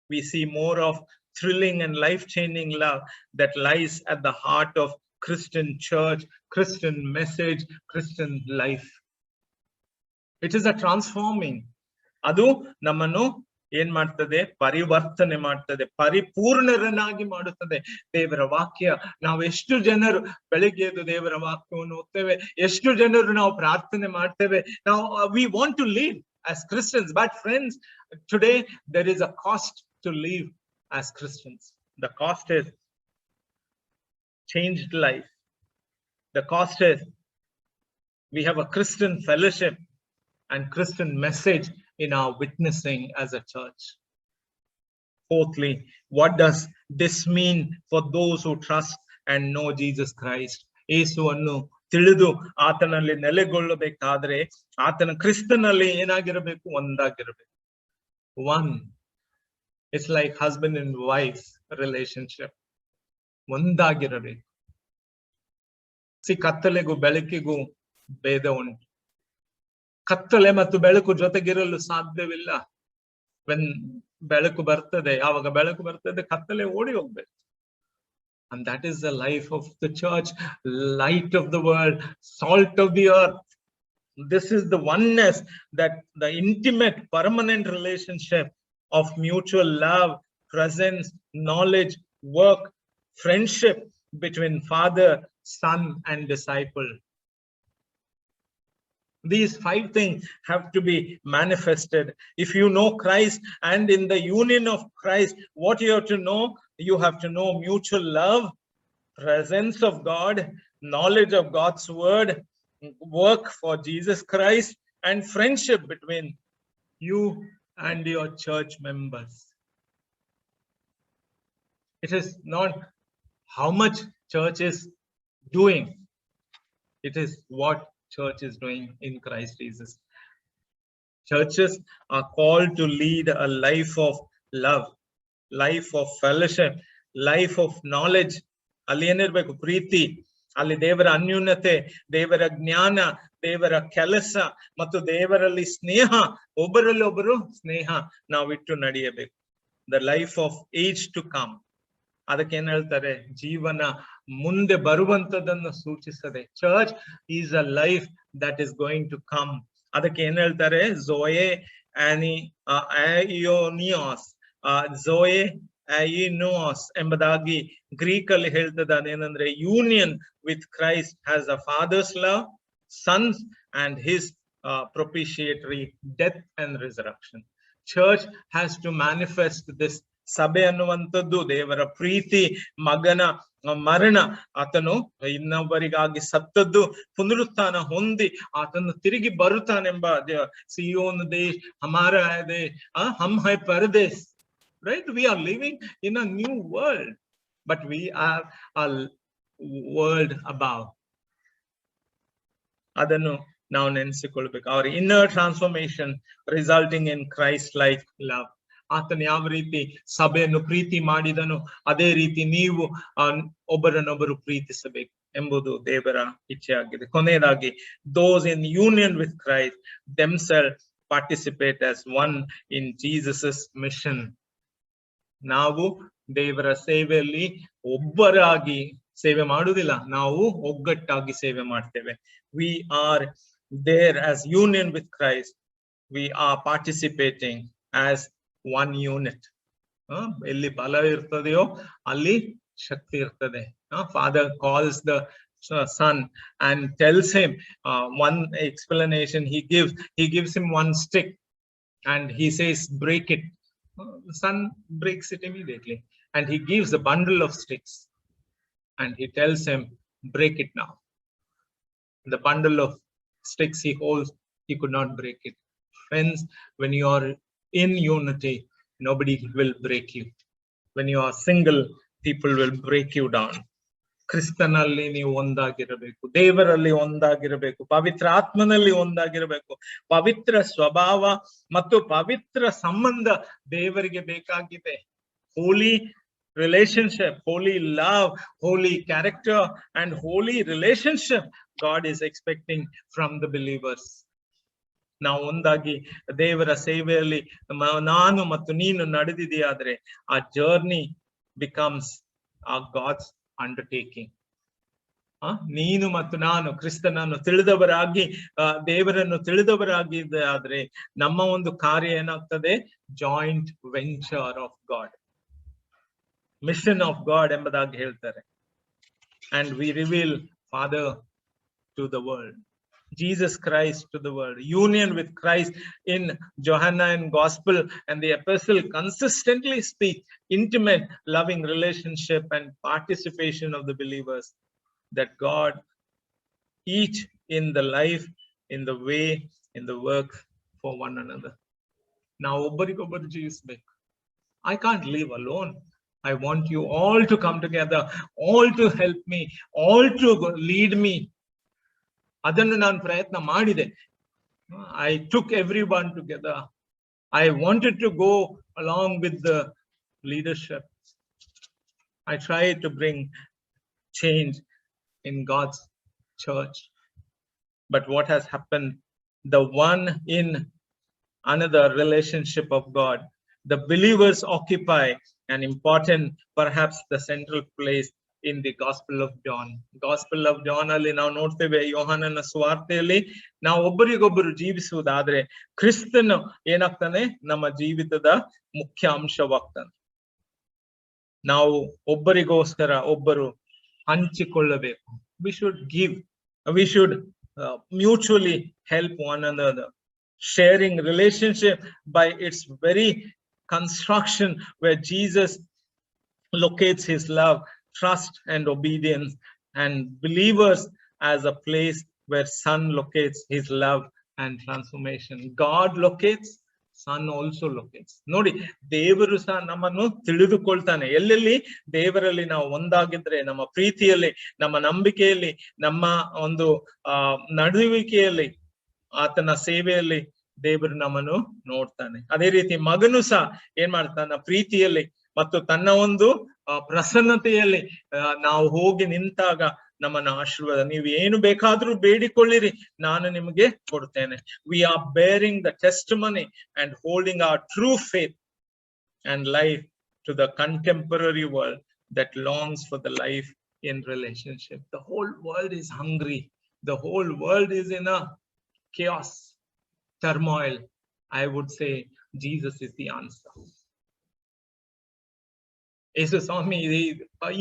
We see more of thrilling and life-changing love that lies at the heart of Christian church, Christian message, Christian life. It is a transforming. ಅದು ನಮ್ಮನ್ನು ಏನ್ ಮಾಡ್ತದೆ? ಪರಿವರ್ತನೆ ಮಾಡ್ತದೆ, ಪರಿಪೂರ್ಣರನ್ನಾಗಿ ಮಾಡುತ್ತದೆ. ದೇವರ ವಾಕ್ಯ, ನಾವು ಎಷ್ಟು ಜನರು ಬೆಳಿಗ್ಗೆ ಎದ್ದು ದೇವರ ವಾಕ್ಯವನ್ನು ಓದ್ತೇವೆ, ಎಷ್ಟು ಜನರು ನಾವು ಪ್ರಾರ್ಥನೆ ಮಾಡ್ತೇವೆ. Now we want to live as Christians, but friends, today there is a cost to live as Christians. The cost is changed life. The cost is we have a Christian fellowship and Christian message in our witnessing as a church. Fourthly, what does this mean for those who trust and know Jesus Christ? ಯೇಸುವನ್ನು ತಿಳಿದು ಆತನಲ್ಲಿ ನೆಲೆಗೊಳ್ಳಬೇಕಾದ್ರೆ ಆತನ ಕ್ರಿಸ್ತನಲ್ಲಿ ಏನಾಗಿರಬೇಕು? ಒಂದಾಗಿರಬೇಕು. One. It's like husband and wife relationship. ಒಂದಾಗಿರಬೇಕು. ಕತ್ತಲೆಗೂ ಬೆಳಕಿಗೂ ಭೇದ ಉಂಟು. ಕತ್ತಲೆ ಮತ್ತು ಬೆಳಕು ಜೊತೆಗಿರಲು ಸಾಧ್ಯವಿಲ್ಲ. ವೆನ್ ಬೆಳಕು ಬರ್ತದೆ, ಯಾವಾಗ ಬೆಳಕು ಬರ್ತದೆ ಕತ್ತಲೆ ಓಡಿ ಹೋಗ್ಬೇಕು. And that is the life of the church, light of the world, salt of the earth. This is the oneness, that the intimate, permanent relationship of mutual love, presence, knowledge, work, friendship between Father, Son, and disciple. These 5 things have to be manifested. If you know Christ, and in the union of Christ, what you have to know? You have to know mutual love, presence of God, knowledge of God's word, work for Jesus Christ, and friendship between you and your church members. It is not how much church is doing. It is what church is doing in Christ Jesus. Churches are called to lead a life of love, life of fellowship, life of knowledge. ಅಲ್ಲಿ ಏನಿರ್ಬೇಕು? ಪ್ರೀತಿ, ಅಲ್ಲಿ ದೇವರ ಅನ್ಯೂನ್ಯತೆ, ದೇವರ ಜ್ಞಾನ, ದೇವರ ಕೆಲಸ ಮತ್ತು ದೇವರಲ್ಲಿ ಸ್ನೇಹ, ಒಬ್ಬರಲ್ಲಿ ಒಬ್ಬರು ಸ್ನೇಹ ನಾವಿಟ್ಟು ನಡೆಯಬೇಕು. The life of age to come. ಅದಕ್ಕೆ ಏನ್ ಹೇಳ್ತಾರೆ? ಜೀವನ ಮುಂದೆ ಬರುವಂತದನ್ನು ಸೂಚಿಸದೆ. Church is a life that is going to come. ಅದಕ್ಕೆ ಏನ್ ಹೇಳ್ತಾರೆ? ಝೋಯೆ ಆನಿಯೋನಿಯಾಸ್, ಝೋಯೆ ಐನೋಸ್ ಎಂಬುದಾಗಿ ಗ್ರೀಕ್ ಅಲ್ಲಿ ಹೇಳ್ತದ. ಅದೇನಂದ್ರೆ union with Christ has a father's love, sons, and his propitiatory death and resurrection. Church has to manifest this. ಸಭೆ ಅನ್ನುವಂಥದ್ದು ದೇವರ ಪ್ರೀತಿ, ಮಗನ ಮರಣ, ಆತನು ಇನ್ನೊಬ್ಬರಿಗಾಗಿ ಸತ್ತದ್ದು, ಪುನರುತ್ಥಾನ ಹೊಂದಿ ಆತನು ತಿರುಗಿ ಬರುತ್ತಾನೆಂಬ ಸಿಯೋನ್ ದೇಶ್ ಹಮಾರ ಇದೆ, ಹಮ್ high ಪರದೇಶ್. Right? We are living in a new world, but we are a world above. ಅದನ್ನು ನಾವು ನೆನೆಸಿಕೊಳ್ಬೇಕು. ಅವರ inner transformation resulting in Christ like love. ಆತನು ಯಾವ ರೀತಿ ಸಭೆಯನ್ನು ಪ್ರೀತಿ ಮಾಡಿದನು, ಅದೇ ರೀತಿ ನೀವು ಒಬ್ಬರನ್ನೊಬ್ಬರು ಪ್ರೀತಿಸಬೇಕು. ಎಂಬುದು ದೇವರ ಇಚ್ಛೆಯಾಗಿದೆ. ಕೊನೆಯದಾಗಿ, those in union with Christ themselves participate as one in Jesus's mission. ನಾವು ದೇವರ ಸೇವೆಯಲ್ಲಿ ಒಬ್ಬರಾಗಿ ಸೇವೆ ಮಾಡುವುದಿಲ್ಲ, ನಾವು ಒಗ್ಗಟ್ಟಾಗಿ ಸೇವೆ ಮಾಡ್ತೇವೆ. We are there as union with Christ. We are participating as one unit. ಎಲ್ಲಿ ಬಲ ಇರ್ತದೆಯೋ ಅಲ್ಲಿ ಶಕ್ತಿ ಇರ್ತದೆ. Father calls the son and tells him one explanation he gives him one stick and he says, break it. The son breaks it immediately, and he gives a bundle of sticks and he tells him, break it now. The bundle of sticks he holds, he could not break it. Friends, when you are in unity, nobody will break you. When you are single, people will break you down. ಕ್ರಿಸ್ತನಲ್ಲಿ ನೀವು ಒಂದಾಗಿರಬೇಕು, ದೇವರಲ್ಲಿ ಒಂದಾಗಿರಬೇಕು, ಪವಿತ್ರ ಆತ್ಮನಲ್ಲಿ ಒಂದಾಗಿರಬೇಕು. ಪವಿತ್ರ ಸ್ವಭಾವ ಮತ್ತು ಪವಿತ್ರ ಸಂಬಂಧ ದೇವರಿಗೆ ಬೇಕಾಗಿದೆ. ಹೋಲಿ relationship, holy love, holy character, and holy relationship God is expecting from the believers. ನಾವು ಒಂದಾಗಿ ದೇವರ ಸೇವೆಯಲ್ಲಿ ನಾನು ಮತ್ತು ನೀನು ನಡೆದಿದೆಯಾದ್ರೆ ಆ ಜರ್ನಿ ಬಿಕಮ್ಸ್ ಆ ಗಾಡ್ಸ್ ಅಂಡರ್ಟೇಕಿಂಗ್. ನೀನು ಮತ್ತು ನಾನು ಕ್ರಿಸ್ತನನ್ನು ತಿಳಿದವರಾಗಿ ದೇವರನ್ನು ತಿಳಿದವರಾಗಿದ್ದೆ ಆದ್ರೆ ನಮ್ಮ ಒಂದು ಕಾರ್ಯ ಏನಾಗ್ತದೆ? Joint venture of God, mission of God ಎಂಬುದಾಗಿ ಹೇಳ್ತಾರೆ. And we reveal Father to the world, Jesus Christ to the world. Union with Christ in Johannine Gospel and the Epistle consistently speak intimate, loving relationship and participation of the believers, that God each in the life, in the way, in the work for one another. Now, obbarigobbaru jeevisbeku. I can't live alone. I want you all to come together, all to help me, all to lead me. ಅದನ್ನು ನಾನು ಪ್ರಯತ್ನ ಮಾಡಿದೆ. I took everyone together. I wanted to go along with the leadership. I tried to bring change in God's church. But what has happened? The one in another relationship of God, the believers occupy an important, perhaps the central place in the Gospel of John. Gospel of John ಅಲ್ಲಿ ನಾವು ನೋಡ್ತೇವೆ, ಯೋಹಾನನ ಸುವಾರ್ತೆಯಲ್ಲಿ ನಾವು ಒಬ್ಬರಿಗೊಬ್ಬರು ಜೀವಿಸುವುದಾದ್ರೆ ಕ್ರಿಸ್ತನು ಏನಾಗ್ತಾನೆ? ನಮ್ಮ ಜೀವಿತದ ಮುಖ್ಯ ಅಂಶವಾಗ್ತಾನೆ. ನಾವು ಒಬ್ಬರಿಗೋಸ್ಕರ ಒಬ್ಬರು ಹಂಚಿಕೊಳ್ಳಬೇಕು. We should give, we should mutually help one another. Sharing relationship by its very construction, where Jesus locates his love, trust and obedience, and believers as a place where Son locates his love and transformation. God locates, Son also locates. ನೋಡಿ, ದೇವರು ಸಹ ನಮ್ಮನ್ನು ತಿಳಿದುಕೊಳ್ತಾನೆ. ಎಲ್ಲೆಲ್ಲಿ ದೇವರಲ್ಲಿ ನಾವು ಒಂದಾಗಿದ್ರೆ, ನಮ್ಮ ಪ್ರೀತಿಯಲ್ಲಿ, ನಮ್ಮ ನಂಬಿಕೆಯಲ್ಲಿ, ನಮ್ಮ ಒಂದು ನಡುವಿಕೆಯಲ್ಲಿ, ಆತನ ಸೇವೆಯಲ್ಲಿ ದೇವರು ನಮ್ಮನ್ನು ನೋಡ್ತಾನೆ. ಅದೇ ರೀತಿ ಮಗನು ಸಹ ಏನ್ ಮಾಡ್ತಾನ? ಪ್ರೀತಿಯಲ್ಲಿ ಮತ್ತು ತನ್ನ ಒಂದು ಪ್ರಸನ್ನತೆಯಲ್ಲಿ ನಾವು ಹೋಗಿ ನಿಂತಾಗ ನಮ್ಮನ್ನ ಆಶೀರ್ವಾದ, ನೀವು ಏನು ಬೇಕಾದ್ರೂ ಬೇಡಿಕೊಳ್ಳಿರಿ, ನಾನು ನಿಮಗೆ ಕೊಡ್ತೇನೆ. We are bearing the testimony and holding our true faith and life to the contemporary world that longs for the life in relationship. The whole world is hungry. The whole world is in a chaos, turmoil. I would say Jesus is the answer. ಯೇಸು ಸ್ವಾಮಿ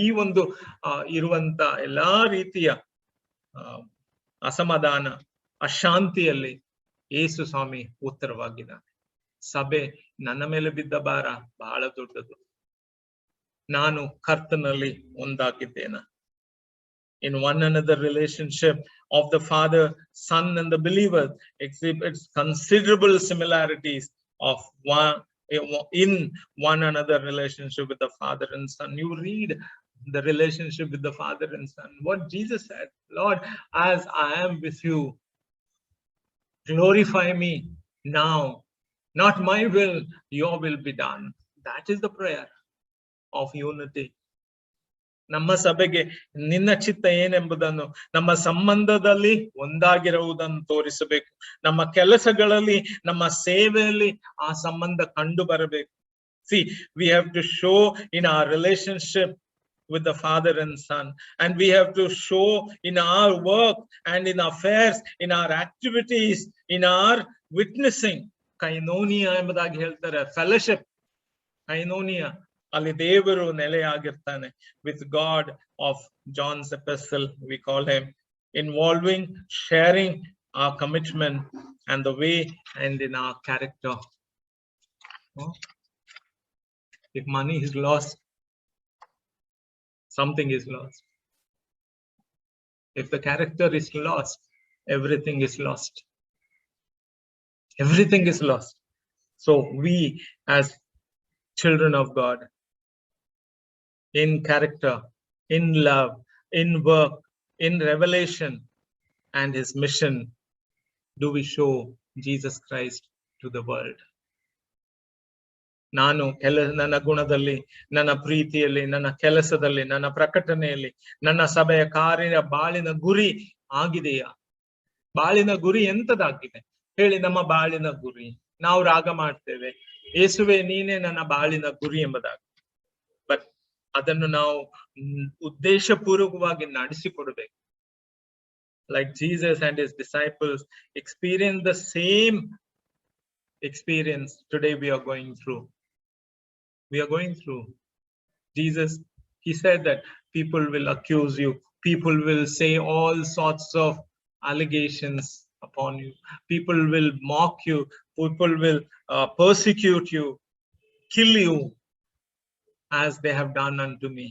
ಈ ಒಂದು ಇರುವಂತ ಎಲ್ಲಾ ರೀತಿಯ ಅಸಮಾಧಾನ, ಅಶಾಂತಿಯಲ್ಲಿ ಯೇಸು ಸ್ವಾಮಿ ಉತ್ತರವಾಗಿದ್ದಾನೆ. ಸಭೆ, ನನ್ನ ಮೇಲೆ ಬಿದ್ದ ಭಾರ ಬಹಳ ದೊಡ್ಡದು. ನಾನು ಕರ್ತನಲ್ಲಿ ಒಂದಾಗಿದ್ದೇನೆ. In one another relationship of the Father, Son and the believer exhibits considerable similarities of in one another relationship with the Father and Son. You read the relationship with the Father and Son. What Jesus said, Lord, as I am with you, glorify me now. Not my will, your will be done. That is the prayer of unity. ನಮ್ಮ ಸಭೆಗೆ ನಿನ್ನ ಚಿತ್ತ ಏನೆಂಬುದನ್ನು, ನಮ್ಮ ಸಂಬಂಧದಲ್ಲಿ ಒಂದಾಗಿರುವುದನ್ನು ತೋರಿಸಬೇಕು. ನಮ್ಮ ಕೆಲಸಗಳಲ್ಲಿ, ನಮ್ಮ ಸೇವೆಯಲ್ಲಿ ಆ ಸಂಬಂಧ ಕಂಡು ಬರಬೇಕು. See, we have to show in our relationship with the Father and Son, and we have to show in our work and in affairs, in our activities, in our witnessing. Koinonia ಎಂಬುದಾಗಿ ಹೇಳ್ತಾರೆ, fellowship, koinonia. ಅಲ್ಲಿ ದೇವರು ನೆಲೆಯಾಗಿರ್ತಾನೆ. With God of John's epistle, we call him, involving, sharing our commitment and the way and in our character. If money is lost, something is lost. If the character is lost, everything is lost. Everything is lost. So we as children of God, in character, in love, in work, in revelation and his mission, do we show Jesus Christ to the world. ನಾನು ನನ್ನ ಗುಣದಲ್ಲಿ, ನನ್ನ ಪ್ರೀತಿಯಲ್ಲಿ, ನನ್ನ ಕೆಲಸದಲ್ಲಿ, ನನ್ನ ಪ್ರಕಟಣೆಯಲ್ಲಿ, ನನ್ನ ಸಭೆಯ ಕಾರ್ಯ ಬಾಳಿನ ಗುರಿ ಆಗಿದೆಯಾ? ಬಾಳಿನ ಗುರಿ ಎಂತದಾಗಿದೆ ಹೇಳಿ? ನಮ್ಮ ಬಾಳಿನ ಗುರಿ, ನಾವು ರಾಗ ಮಾಡ್ತೇವೆ, ಯೇಸುವೆ ನೀನೇ ನನ್ನ ಬಾಳಿನ ಗುರಿ ಎಂಬುದಾಗಿ. ಬಟ್ ಅದನ್ನು ನಾವು ಉದ್ದೇಶಪೂರ್ವಕವಾಗಿ ನಡೆಸಿಕೊಡ್ಬೇಕು. Like Jesus and his disciples experienced the same experience today we are going through. We are going through. Jesus, he said that people will accuse you. People will say all sorts of allegations upon you. People will mock you. People will persecute you, kill you as they have done unto me.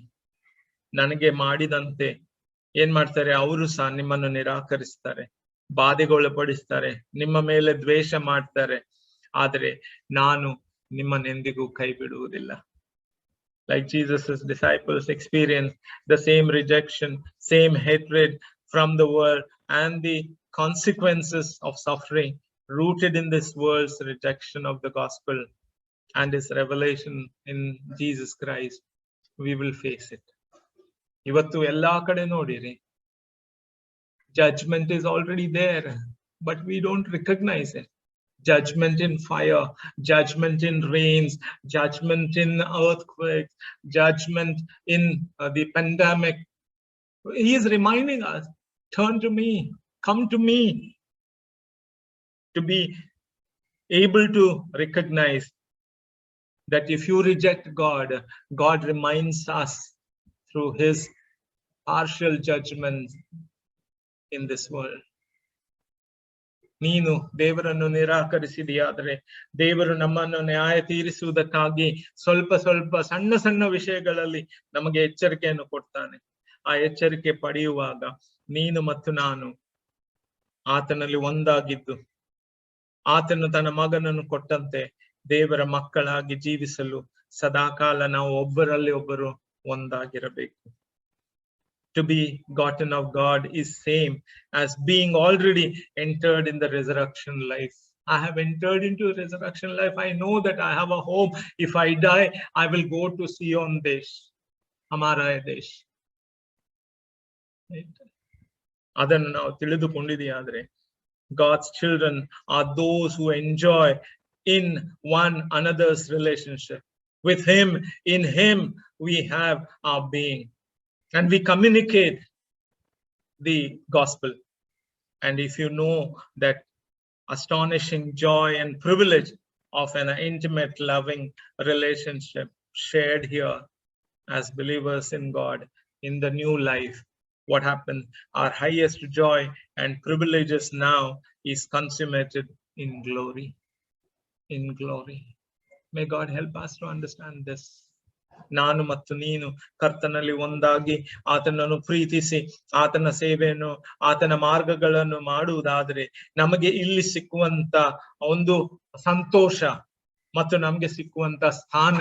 ನನಗೆ ಮಾಡಿದಂತೆ ಏನ್ ಮಾಡ್ತಾರೆ? ಅವರು ಸಹ ನಿಮ್ಮನ್ನು ನಿರಾಕರಿಸ್ತಾರೆ, ಬಾಧೆಗೊಳಪಡಿಸ್ತಾರೆ, ನಿಮ್ಮ ಮೇಲೆ ದ್ವೇಷ ಮಾಡ್ತಾರೆ. ಆದರೆ ನಾನು ನಿಮ್ಮನ್ನೆಂದಿಗೂ ಕೈ ಬಿಡುವುದಿಲ್ಲ. Like Jesus' disciples experienced the same rejection, same hatred from the world, and the consequences of suffering rooted in this world's rejection of the gospel and his revelation in Jesus Christ. We will face it. ಇವತ್ತು ಎಲ್ಲಾ ಕಡೆ ನೋಡಿರಿ, judgment is already there, but we don't recognize it. Judgment in fire, judgment in rains, judgment in earthquakes, judgment in the pandemic. He is reminding us, turn to me, come to me. To be able to recognize that if you reject God, God reminds us through his partial judgment in this world. ನೀನು ದೇವರನ್ನು ನಿರಾಕರಿಸಿದೆಯಾದರೆ ದೇವರು ನಮ್ಮನ್ನು ನ್ಯಾಯ ತೀರಿಸುವುದಕ್ಕಾಗಿ ಸ್ವಲ್ಪ ಸ್ವಲ್ಪ ಸಣ್ಣ ಸಣ್ಣ ವಿಷಯಗಳಲ್ಲಿ ನಮಗೆ ಎಚ್ಚರಿಕೆಯನ್ನು ಕೊಡ್ತಾನೆ. ಆ ಎಚ್ಚರಿಕೆ ಪಡೆಯುವಾಗ ನೀನು ಮತ್ತು ನಾನು ಆತನಲ್ಲಿ ಒಂದಾಗಿದ್ದು, ಆತನು ತನ್ನ ಮಗನನ್ನು ಕೊಟ್ಟಂತೆ ದೇವರ ಮಕ್ಕಳಾಗಿ ಜೀವಿಸಲು ಸದಾಕಾಲ ನಾವು ಒಬ್ಬರಲ್ಲಿ ಒಬ್ಬರು ಒಂದಾಗಿರಬೇಕು. To be gotten of God is same as being already entered in the resurrection life. I have entered into resurrection life. I know that I have a home. If I die, I will go to Sion Desh, Hamara Desh. Adannu ನಾವು ತಿಳಿದುಕೊಂಡಿದೆಯಾದರೆ God's children are those who enjoy in one another's relationship. With him, in him, we have our being. And we communicate the gospel. And if you know that astonishing joy and privilege of an intimate, loving relationship shared here as believers in God in the new life, what happened? Our highest joy and privileges now is consummated in glory. In glory. May God help us to understand this. ನಾನು ಮತ್ತು ನೀನು ಕರ್ತನಲ್ಲಿ ಒಂದಾಗಿ ಆತನನ್ನು ಪ್ರೀತಿಸಿ ಆತನ ಸೇವೆಯನ್ನು, ಆತನ ಮಾರ್ಗಗಳನ್ನು ಮಾಡುವುದಾದರೆ ನಮಗೆ ಇಲ್ಲಿ ಸಿಕ್ಕುವಂತ ಒಂದು ಸಂತೋಷ ಮತ್ತು ನಮ್ಗೆ ಸಿಕ್ಕುವಂತ ಸ್ಥಾನ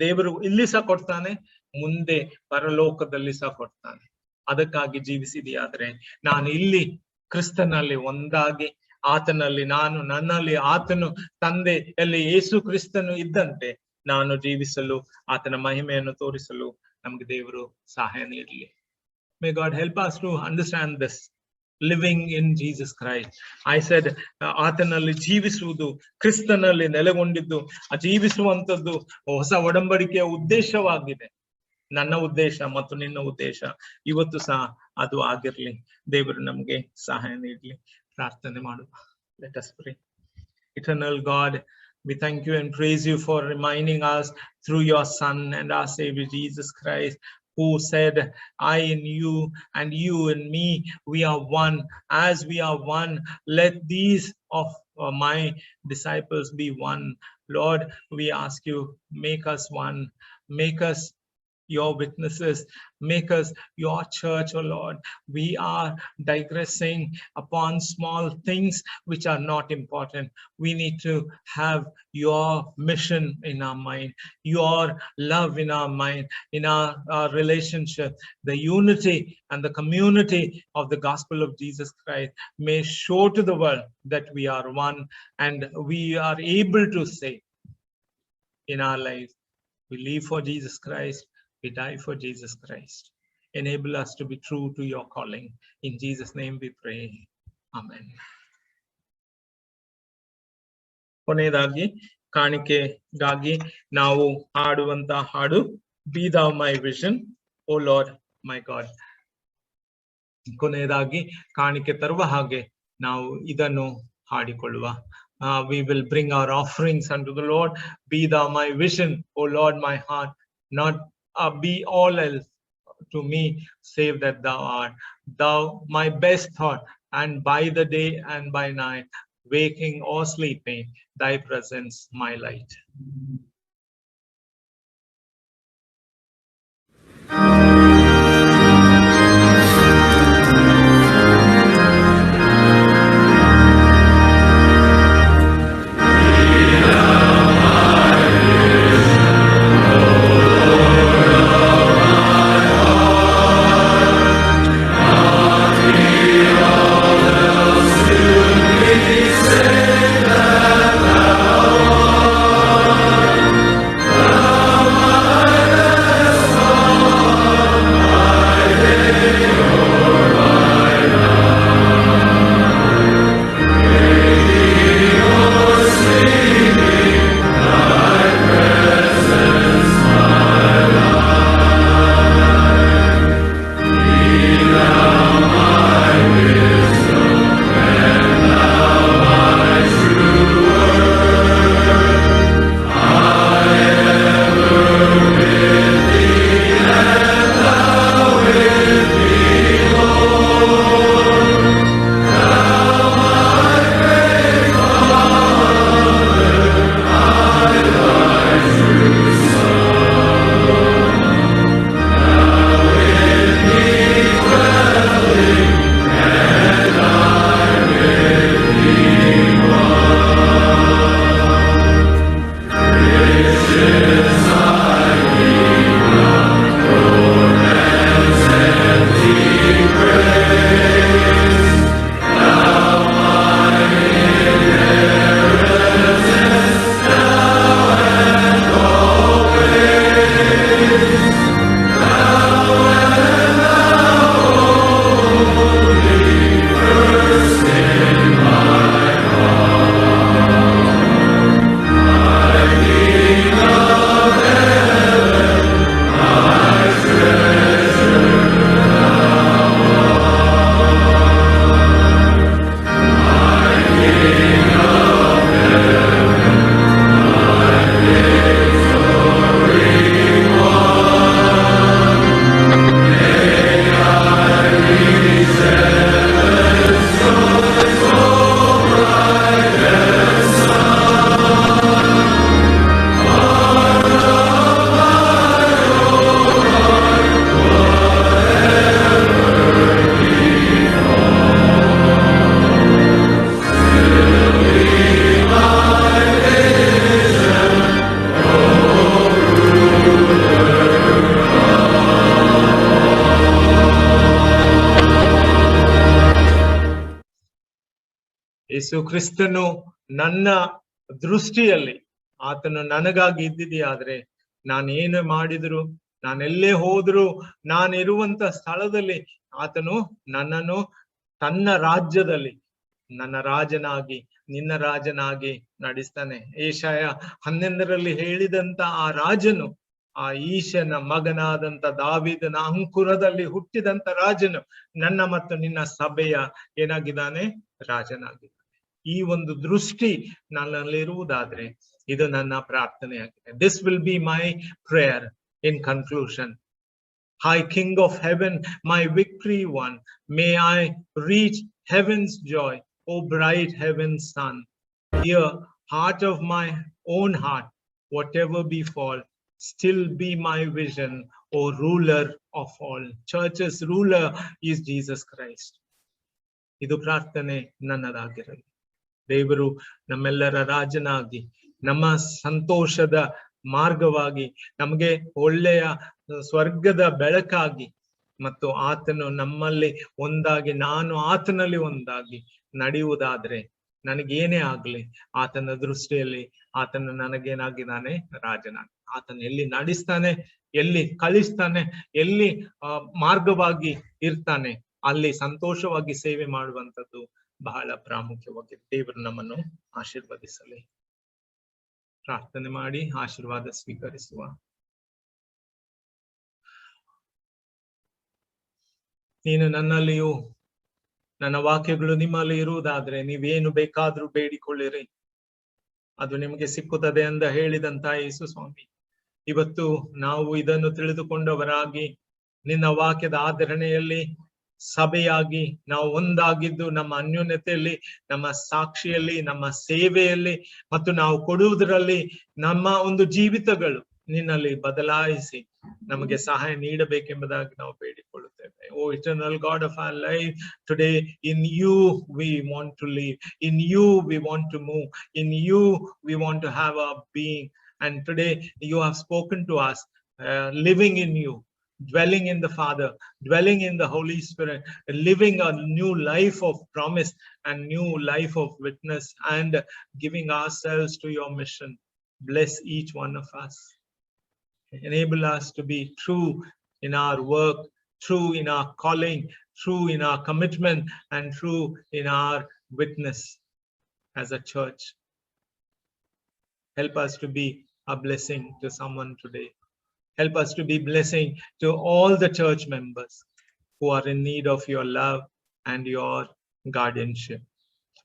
ದೇವರು ಇಲ್ಲಿ ಸಹ ಕೊಡ್ತಾನೆ, ಮುಂದೆ ಪರಲೋಕದಲ್ಲಿ ಸಹ ಕೊಡ್ತಾನೆ. ಅದಕ್ಕಾಗಿ ಜೀವಿಸಿದೆಯಾದ್ರೆ ನಾನು ಇಲ್ಲಿ ಕ್ರಿಸ್ತನಲ್ಲಿ ಒಂದಾಗಿ, ಆತನಲ್ಲಿ ನಾನು, ನನ್ನಲ್ಲಿ ಆತನು, ತಂದೆಯಲ್ಲಿ ಯೇಸು ಕ್ರಿಸ್ತನು ಇದ್ದಂತೆ ನಾನು ಜೀವಿಸಲು, ಆತನ ಮಹಿಮೆಯನ್ನು ತೋರಿಸಲು ನಮ್ಗೆ ದೇವರು ಸಹಾಯ ನೀಡಲಿ. May God help us to understand this. Living in Jesus Christ. I said, ಆತನಲ್ಲಿ ಜೀವಿಸುವುದು, ಕ್ರಿಸ್ತನಲ್ಲಿ ನೆಲೆಗೊಂಡಿದ್ದು, ಆ ಜೀವಿಸುವಂತದ್ದು ಹೊಸ ಒಡಂಬಡಿಕೆಯ ಉದ್ದೇಶವಾಗಿದೆ. ನನ್ನ ಉದ್ದೇಶ ಮತ್ತು ನಿನ್ನ ಉದ್ದೇಶ ಇವತ್ತು ಸಹ ಅದು ಆಗಿರ್ಲಿ. ದೇವರು ನಮ್ಗೆ ಸಹಾಯ ನೀಡಲಿ. ಪ್ರಾರ್ಥನೆ ಮಾಡುವ. Let us pray. Eternal God, we thank you and praise you for reminding us through your Son and our Savior Jesus Christ, who said, I in you and you in me, we are one. As we are one, let these of my disciples be one. Lord, we ask you, make us one. Make us your witnesses, make us your church, oh Lord. We are digressing upon small things which are not important. We need to have your mission in our mind, your love in our mind, in our relationship. The unity and the community of the gospel of Jesus Christ may show to the world that we are one, and we are able to say in our lives, we live for Jesus Christ, we die for Jesus Christ. Enable us to be true to your calling. In Jesus' name we pray. Amen. ಕೊನೆಯದಾಗಿ ಕಾಣಿಕೆಗಾಗಿ ನಾವು ಹಾಡುವಂತ ಹಾಡು Be Thou My Vision, O Lord my God. ಕೊನೆಯದಾಗಿ ಕಾಣಿಕೆ ತರುವ ಹಾಗೆ ನಾವು ಇದನ್ನು ಹಾಡಿಕೊಳ್ಳುವ. We will bring our offerings unto the Lord. Be thou my vision, O Lord my heart, not be all else to me save that thou art. Thou my best thought, and by the day and by night, waking or sleeping, thy presence my light. ಯೇಸು ಕ್ರಿಸ್ತನು ನನ್ನ ದೃಷ್ಟಿಯಲ್ಲಿ ಆತನು ನನಗಾಗಿ ಇದ್ದಿದೆಯಾದ್ರೆ ನಾನೇನು ಮಾಡಿದ್ರು ನಾನೆಲ್ಲೇ ಹೋದ್ರು ನಾನಿರುವಂತ ಸ್ಥಳದಲ್ಲಿ ಆತನು ನನ್ನನ್ನು ತನ್ನ ರಾಜ್ಯದಲ್ಲಿ ನನ್ನ ರಾಜನಾಗಿ ನಿನ್ನ ರಾಜನಾಗಿ ನಡೆಸ್ತಾನೆ. ಏಷಯ 11 ಹೇಳಿದಂತ ಆ ರಾಜನು, ಆ ಈಶನ ಮಗನಾದಂತ ದಾವೀದನ ಅಂಕುರದಲ್ಲಿ ಹುಟ್ಟಿದಂತ ರಾಜನು ನನ್ನ ಮತ್ತು ನಿನ್ನ ಸಭೆಯ ಏನಾಗಿದ್ದಾನೆ? ರಾಜನಾಗಿದ್ದಾನೆ. ಈ ಒಂದು ದೃಷ್ಟಿ ನನ್ನಲ್ಲಿರುವುದಾದ್ರೆ ಇದು ನನ್ನ ಪ್ರಾರ್ಥನೆಯಾಗಿದೆ. This will be my prayer in conclusion. High King of heaven, my victory won, may I reach heaven's joy, O bright heaven's sun. Here, heart of my own heart, whatever befall, still be my vision, O ruler of all. Church's ruler is Jesus Christ. ಇದು ಪ್ರಾರ್ಥನೆ ನನ್ನದಾಗಿರಲಿ. ದೇವರು ನಮ್ಮೆಲ್ಲರ ರಾಜನಾಗಿ, ನಮ್ಮ ಸಂತೋಷದ ಮಾರ್ಗವಾಗಿ, ನಮಗೆ ಒಳ್ಳೆಯ ಸ್ವರ್ಗದ ಬೆಳಕಾಗಿ, ಮತ್ತು ಆತನು ನಮ್ಮಲ್ಲಿ ಒಂದಾಗಿ, ನಾನು ಆತನಲ್ಲಿ ಒಂದಾಗಿ ನಡೆಯುವುದಾದ್ರೆ ನನಗೇನೇ ಆಗ್ಲಿ, ಆತನ ದೃಷ್ಟಿಯಲ್ಲಿ ಆತನು ನನಗೇನಾಗಿದ್ದಾನೆ? ರಾಜನಾಗಿ. ಆತನು ಎಲ್ಲಿ ನಡೆಸ್ತಾನೆ, ಎಲ್ಲಿ ಕಳಿಸ್ತಾನೆ, ಎಲ್ಲಿ ಮಾರ್ಗವಾಗಿ ಇರ್ತಾನೆ, ಅಲ್ಲಿ ಸಂತೋಷವಾಗಿ ಸೇವೆ ಮಾಡುವಂಥದ್ದು ಬಹಳ ಪ್ರಾಮುಖ್ಯವಾಗಿದೆ. ದೇವರು ನಮ್ಮನ್ನು ಆಶೀರ್ವದಿಸಲಿ. ಪ್ರಾರ್ಥನೆ ಮಾಡಿ ಆಶೀರ್ವಾದ ಸ್ವೀಕರಿಸುವ. ನೀನು ನನ್ನಲ್ಲಿಯೂ ನನ್ನ ವಾಕ್ಯಗಳು ನಿಮ್ಮಲ್ಲಿ ಇರುವುದಾದ್ರೆ ನೀವೇನು ಬೇಕಾದ್ರೂ ಬೇಡಿಕೊಳ್ಳಿರಿ, ಅದು ನಿಮಗೆ ಸಿಕ್ಕುತ್ತದೆ ಅಂತ ಹೇಳಿದಂತ ಯೇಸು ಸ್ವಾಮಿ, ಇವತ್ತು ನಾವು ಇದನ್ನು ತಿಳಿದುಕೊಂಡವರಾಗಿ ನಿನ್ನ ವಾಕ್ಯದ ಆಧರಣೆಯಲ್ಲಿ ಸಭೆಯಾಗಿ ನಾವು ಒಂದಾಗಿದ್ದು, ನಮ್ಮ ಅನ್ಯೋನ್ಯತೆಯಲ್ಲಿ, ನಮ್ಮ ಸಾಕ್ಷಿಯಲ್ಲಿ, ನಮ್ಮ ಸೇವೆಯಲ್ಲಿ ಮತ್ತು ನಾವು ಕೊಡುವುದರಲ್ಲಿ ನಮ್ಮ ಒಂದು ಜೀವಿತಗಳು ನಿನ್ನಲ್ಲಿ ಬದಲಾಯಿಸಿ ನಮಗೆ ಸಹಾಯ ನೀಡಬೇಕೆಂಬುದಾಗಿ ನಾವು ಬೇಡಿಕೊಳ್ಳುತ್ತೇವೆ. ಓ eternal God of our life, today in you we want to live, in you we want to move, in you we want to have our being, and today you have spoken to us, living in you, dwelling in the Father, dwelling in the Holy Spirit, living a new life of promise and new life of witness, and giving ourselves to your mission. Bless each one of us. Enable us to be true in our work, true in our calling, true in our commitment, and true in our witness as a church. Help us to be a blessing to someone today. Help us to be blessing to all the church members who are in need of your love and your guardianship.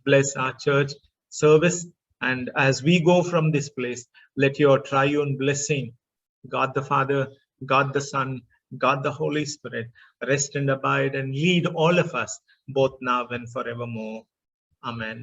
Bless our church service, and as we go from this place, let your triune blessing, God the Father, God the Son, God the Holy Spirit, rest and abide and lead all of us, both now and forevermore. Amen.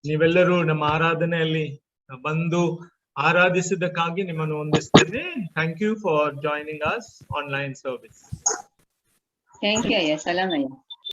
ನೀವೆಲ್ಲರೂ ನಮ್ಮ ಆರಾಧನೆಯಲ್ಲಿ ಬಂದು ಆರಾಧಿಸಿದ್ದಕ್ಕಾಗಿ ನಿಮ್ಮನ್ನು ವಂದಿಸ್ತೇನೆ. Thank you for joining us online service. Thank you, Ayya. Salam, Ayya.